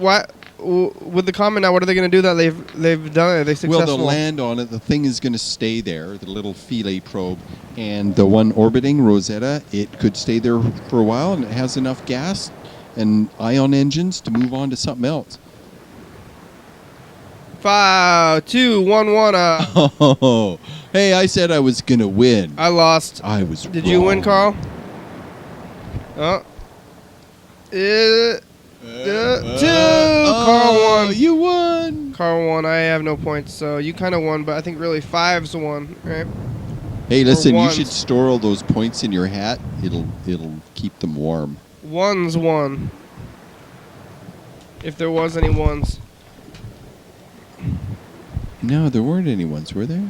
[SPEAKER 2] With the comet now? What are they going to do that they've done it? Are they successful?
[SPEAKER 1] Well, they'll land on it. The thing is going to stay there, the little Philae probe. And the one orbiting, Rosetta, it could stay there for a while, and it has enough gas and ion engines to move on to something else.
[SPEAKER 2] 5, 2, 1, 1.
[SPEAKER 1] Oh, hey, I said I was going to win.
[SPEAKER 2] I lost.
[SPEAKER 1] I was
[SPEAKER 2] Did you win,
[SPEAKER 1] wrong.
[SPEAKER 2] Carl? Oh. 2. Carl won.
[SPEAKER 1] You won.
[SPEAKER 2] Carl won. I have no points, so you kind of won, but I think really 5's won, right?
[SPEAKER 1] Hey, listen, you
[SPEAKER 2] ones.
[SPEAKER 1] should store all those points in your hat. It'll keep them warm.
[SPEAKER 2] 1's won. If there was any ones.
[SPEAKER 1] No, there weren't any ones, were there?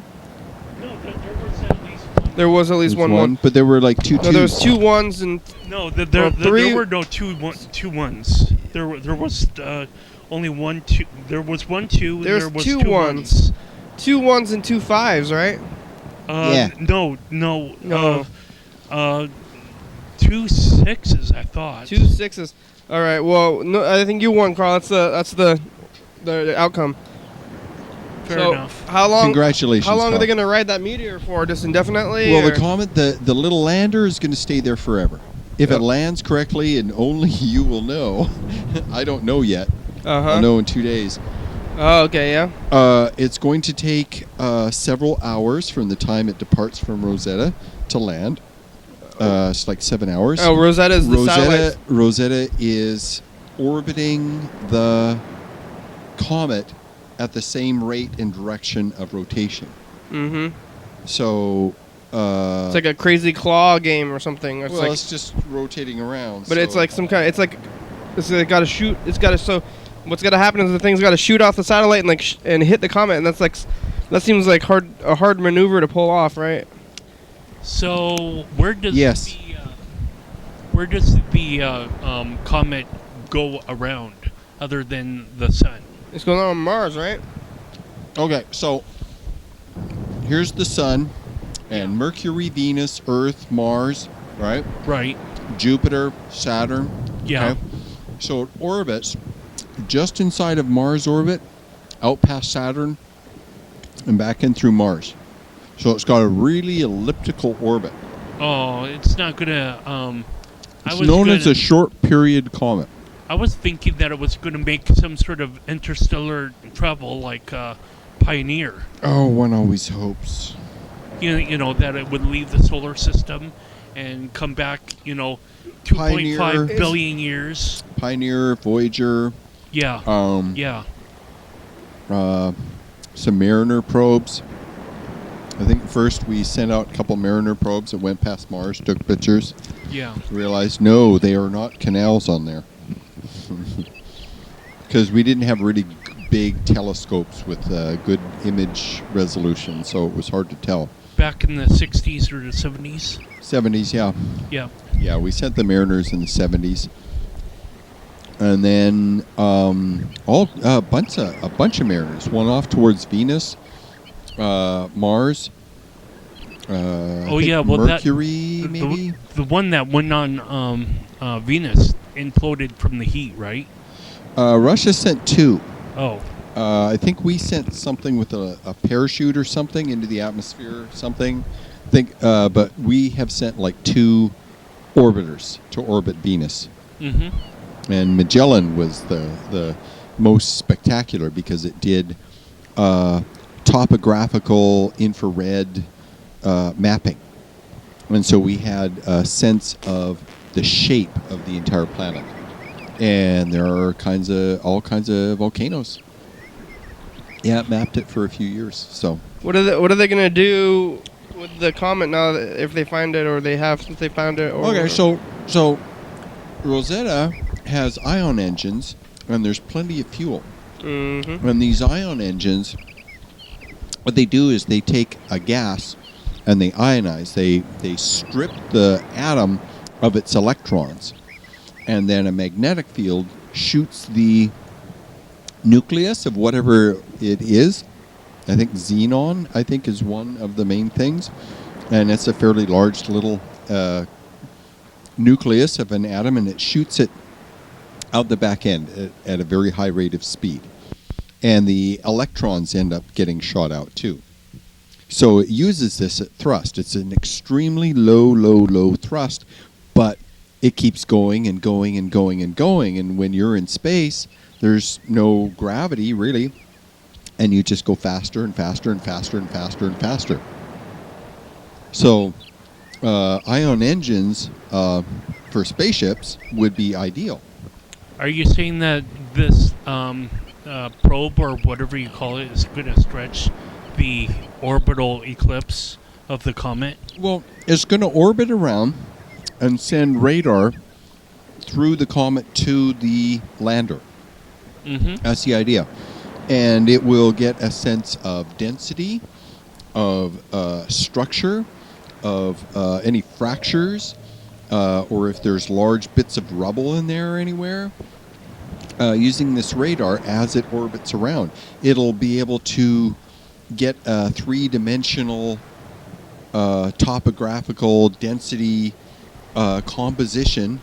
[SPEAKER 3] No, there was at least one.
[SPEAKER 2] There was at least
[SPEAKER 1] There's
[SPEAKER 2] one.
[SPEAKER 1] but there were like two
[SPEAKER 2] No,
[SPEAKER 1] twos.
[SPEAKER 2] there was 2 1s and
[SPEAKER 3] No,
[SPEAKER 2] Well,
[SPEAKER 3] there
[SPEAKER 2] three-
[SPEAKER 3] were no two ones. There was only 1 2. There was 1 2.
[SPEAKER 2] There's
[SPEAKER 3] and there was
[SPEAKER 2] 2
[SPEAKER 3] two
[SPEAKER 2] 1s. 2 1s and 2 5s, right?
[SPEAKER 1] Yeah.
[SPEAKER 3] No.
[SPEAKER 2] No.
[SPEAKER 3] 2 6s. I thought.
[SPEAKER 2] 2 6s. All right. Well, no, I think you won, Carl. That's the outcome.
[SPEAKER 3] Fair
[SPEAKER 2] so
[SPEAKER 3] enough.
[SPEAKER 2] How long?
[SPEAKER 1] Congratulations,
[SPEAKER 2] How long are
[SPEAKER 1] Carl.
[SPEAKER 2] they going to ride that meteor for? Just indefinitely?
[SPEAKER 1] Well,
[SPEAKER 2] or?
[SPEAKER 1] the comet, the little lander is going to stay there forever. If
[SPEAKER 2] Yep.
[SPEAKER 1] it lands correctly, and only you will know. I don't know yet.
[SPEAKER 2] Uh-huh.
[SPEAKER 1] I'll know in 2 days.
[SPEAKER 2] Oh, okay, yeah.
[SPEAKER 1] It's going to take several hours from the time it departs from Rosetta to land. It's like 7 hours.
[SPEAKER 2] Oh, Rosetta's the satellite.
[SPEAKER 1] Rosetta is orbiting the comet at the same rate and direction of rotation.
[SPEAKER 2] Mm-hmm.
[SPEAKER 1] So
[SPEAKER 2] It's like a crazy claw game or something. It's
[SPEAKER 1] well,
[SPEAKER 2] like,
[SPEAKER 1] it's just rotating around.
[SPEAKER 2] but it's
[SPEAKER 1] so-
[SPEAKER 2] like some kind. It's got to shoot. It's got to. So, what's got to happen is the thing's got to shoot off the satellite and and hit the comet, and that seems like a hard maneuver to pull off, right?
[SPEAKER 3] So where does
[SPEAKER 1] Yes.
[SPEAKER 3] the comet go around other than the sun?
[SPEAKER 2] It's going on Mars, right?
[SPEAKER 1] Okay, so here's the sun, and Mercury, Venus, Earth, Mars, right?
[SPEAKER 3] Right.
[SPEAKER 1] Jupiter, Saturn.
[SPEAKER 3] Yeah.
[SPEAKER 1] Okay? So it orbits just inside of Mars orbit, out past Saturn, and back in through Mars. So it's got a really elliptical orbit.
[SPEAKER 3] Oh, it's not gonna.
[SPEAKER 1] It's known as a short period comet.
[SPEAKER 3] I was thinking that it was going to make some sort of interstellar travel, like Pioneer.
[SPEAKER 1] Oh, one always hopes.
[SPEAKER 3] You know that it would leave the solar system and come back. 2.5
[SPEAKER 1] Pioneer.
[SPEAKER 3] billion years.
[SPEAKER 1] Pioneer, Voyager,
[SPEAKER 3] Yeah. Yeah.
[SPEAKER 1] some Mariner probes. I think first we sent out a couple Mariner probes that went past Mars, took pictures,
[SPEAKER 3] Yeah.
[SPEAKER 1] realized no, they are not canals on there. Because we didn't have really big telescopes with good image resolution, so it was hard to tell.
[SPEAKER 3] Back in the 60s or the 70s.
[SPEAKER 1] 70s, yeah.
[SPEAKER 3] Yeah.
[SPEAKER 1] Yeah, we sent the Mariners in the 70s. And then a bunch of Mariners. One off towards Venus, Mars. I think
[SPEAKER 3] yeah, well,
[SPEAKER 1] Mercury, maybe?
[SPEAKER 3] The one that went on Venus imploded from the heat, right?
[SPEAKER 1] Russia sent 2.
[SPEAKER 3] Oh.
[SPEAKER 1] I think we sent something with a parachute or something into the atmosphere or something. I think, but we have sent like 2 orbiters to orbit Venus.
[SPEAKER 3] Mm-hmm.
[SPEAKER 1] And Magellan was the most spectacular because it did topographical infrared mapping. And so we had a sense of the shape of the entire planet. and there are all kinds of volcanoes. Yeah, mapped it for a few years. So
[SPEAKER 2] What are they gonna do with the comet now if they find it, or they have since they found it? Or
[SPEAKER 1] okay, so Rosetta has ion engines, and there's plenty of fuel.
[SPEAKER 2] Mm-hmm.
[SPEAKER 1] And these ion engines, what they do is they take a gas and they ionize. They strip the atom of its electrons, and then a magnetic field shoots the nucleus of whatever it is. I think xenon, is one of the main things, and it's a fairly large little nucleus of an atom, and it shoots it out the back end at a very high rate of speed. And the electrons end up getting shot out too. So it uses this at thrust. It's an extremely low thrust, but it keeps going and going and going and going. And when you're in space, there's no gravity really, and you just go faster and faster and faster and faster and faster. So ion engines for spaceships would be ideal.
[SPEAKER 3] Are you saying that this probe, or whatever you call it, is going to stretch the orbital eclipse of the comet?
[SPEAKER 1] Well, it's going to orbit around and send radar through the comet to the lander.
[SPEAKER 3] Mm-hmm.
[SPEAKER 1] That's the idea. And it will get a sense of density, of structure, of any fractures, or if there's large bits of rubble in there anywhere. Using this radar as it orbits around, it'll be able to get a three-dimensional topographical density composition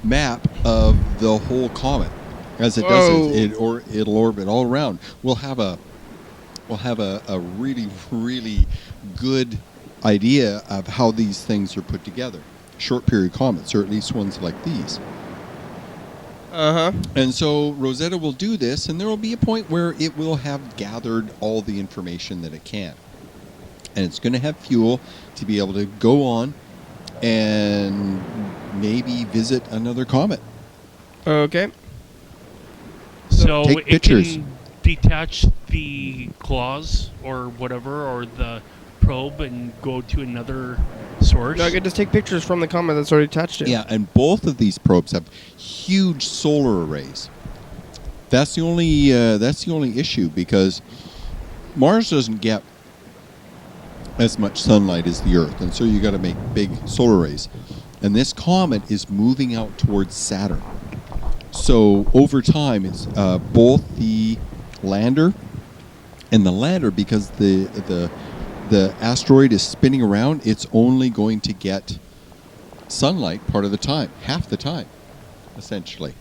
[SPEAKER 1] map of the whole comet. As it does it'll orbit all around. We'll have a really good idea of how these things are put together. Short period comets, or at least ones like these.
[SPEAKER 2] Uh-huh.
[SPEAKER 1] And so Rosetta will do this, and there will be a point where it will have gathered all the information that it can. And it's going to have fuel to be able to go on and maybe visit another comet.
[SPEAKER 2] Okay.
[SPEAKER 3] So
[SPEAKER 1] Take
[SPEAKER 3] it
[SPEAKER 1] pictures.
[SPEAKER 3] can detach the claws or whatever, or the probe, and go to another source.
[SPEAKER 2] No, I could just take pictures from the comet that's already attached it.
[SPEAKER 1] Yeah, and both of these probes have huge solar arrays. That's the only issue, because Mars doesn't get as much sunlight as the Earth, and so you got to make big solar arrays. And this comet is moving out towards Saturn. So over time, it's both the lander and the lander, because the asteroid is spinning around, it's only going to get sunlight part of the time, half the time, essentially.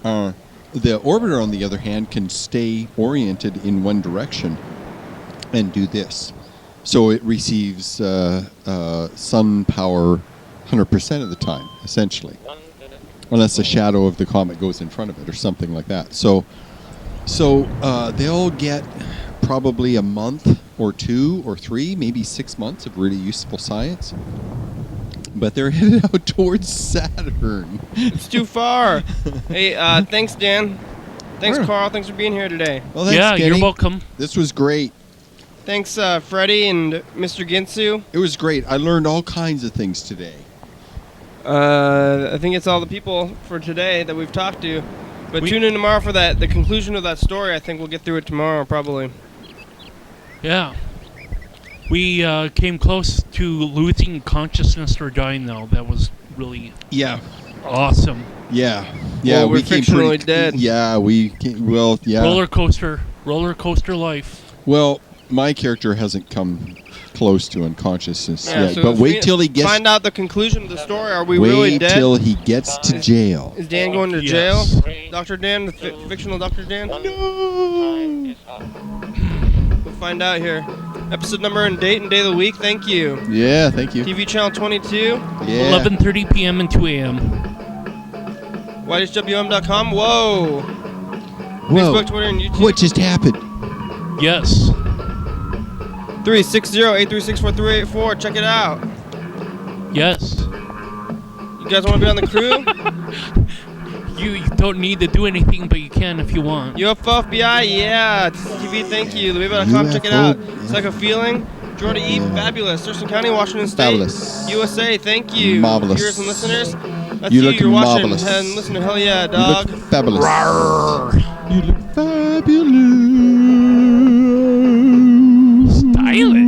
[SPEAKER 1] The orbiter, on the other hand, can stay oriented in one direction and do this. So it receives sun power 100% of the time, essentially. Unless the shadow of the comet goes in front of it or something like that. So they'll get probably a month or 2 or 3, maybe 6 months of really useful science. But they're headed out towards Saturn.
[SPEAKER 2] It's too far. Hey, thanks, Dan. Thanks,
[SPEAKER 1] Sure.
[SPEAKER 2] Carl. Thanks for being here today.
[SPEAKER 1] Well, thanks,
[SPEAKER 3] Yeah, you're
[SPEAKER 1] Kenny.
[SPEAKER 3] welcome.
[SPEAKER 1] This was great.
[SPEAKER 2] Thanks, Freddie and Mr. Ginsu.
[SPEAKER 1] It was great. I learned all kinds of things today.
[SPEAKER 2] I think it's all the people for today that we've talked to. But tune in tomorrow for the conclusion of that story. I think we'll get through it tomorrow, probably.
[SPEAKER 3] Yeah. We came close to losing consciousness or dying, though. That was really awesome.
[SPEAKER 1] Yeah.
[SPEAKER 2] Well, we're
[SPEAKER 1] we came
[SPEAKER 2] fictionally
[SPEAKER 1] pretty
[SPEAKER 2] dead.
[SPEAKER 1] Yeah, we came, well, yeah.
[SPEAKER 3] Roller coaster life.
[SPEAKER 1] Well, my character hasn't come close to unconsciousness yet,
[SPEAKER 2] so
[SPEAKER 1] but
[SPEAKER 2] if
[SPEAKER 1] wait
[SPEAKER 2] we
[SPEAKER 1] till he gets
[SPEAKER 2] find out the conclusion of the story. Are we really dead?
[SPEAKER 1] Wait till he gets to jail.
[SPEAKER 2] Is Dan going to
[SPEAKER 3] Yes.
[SPEAKER 2] jail? Dr. Dan, the fictional Dr. Dan?
[SPEAKER 1] No.
[SPEAKER 2] We'll find out here. Episode number and date of the week. Thank you.
[SPEAKER 1] Yeah, thank you.
[SPEAKER 2] TV channel 22.
[SPEAKER 1] Yeah.
[SPEAKER 3] 11:30 p.m. and 2 a.m.
[SPEAKER 2] YDHWM.com. Whoa.
[SPEAKER 1] Whoa.
[SPEAKER 2] Facebook, Twitter, and YouTube.
[SPEAKER 1] What just happened?
[SPEAKER 3] Yes.
[SPEAKER 2] 360-836-4384. Check it out.
[SPEAKER 3] Yes.
[SPEAKER 2] You guys want to be on the crew?
[SPEAKER 3] You don't need to do anything, but you can if you want.
[SPEAKER 2] UFO FBI, yeah. TCTV, thank you. LeWave.com, check it out. It's like a feeling. Jordan E, fabulous. Thurston County, Washington State.
[SPEAKER 1] Fabulous.
[SPEAKER 2] USA, thank you.
[SPEAKER 1] Marvelous.
[SPEAKER 2] Viewers and listeners. That's
[SPEAKER 1] You
[SPEAKER 2] you.
[SPEAKER 1] look
[SPEAKER 2] You're watching
[SPEAKER 1] marvelous.
[SPEAKER 2] and listening. Hell yeah,
[SPEAKER 1] You
[SPEAKER 2] dog.
[SPEAKER 1] look fabulous. You look fabulous.
[SPEAKER 3] Stylish.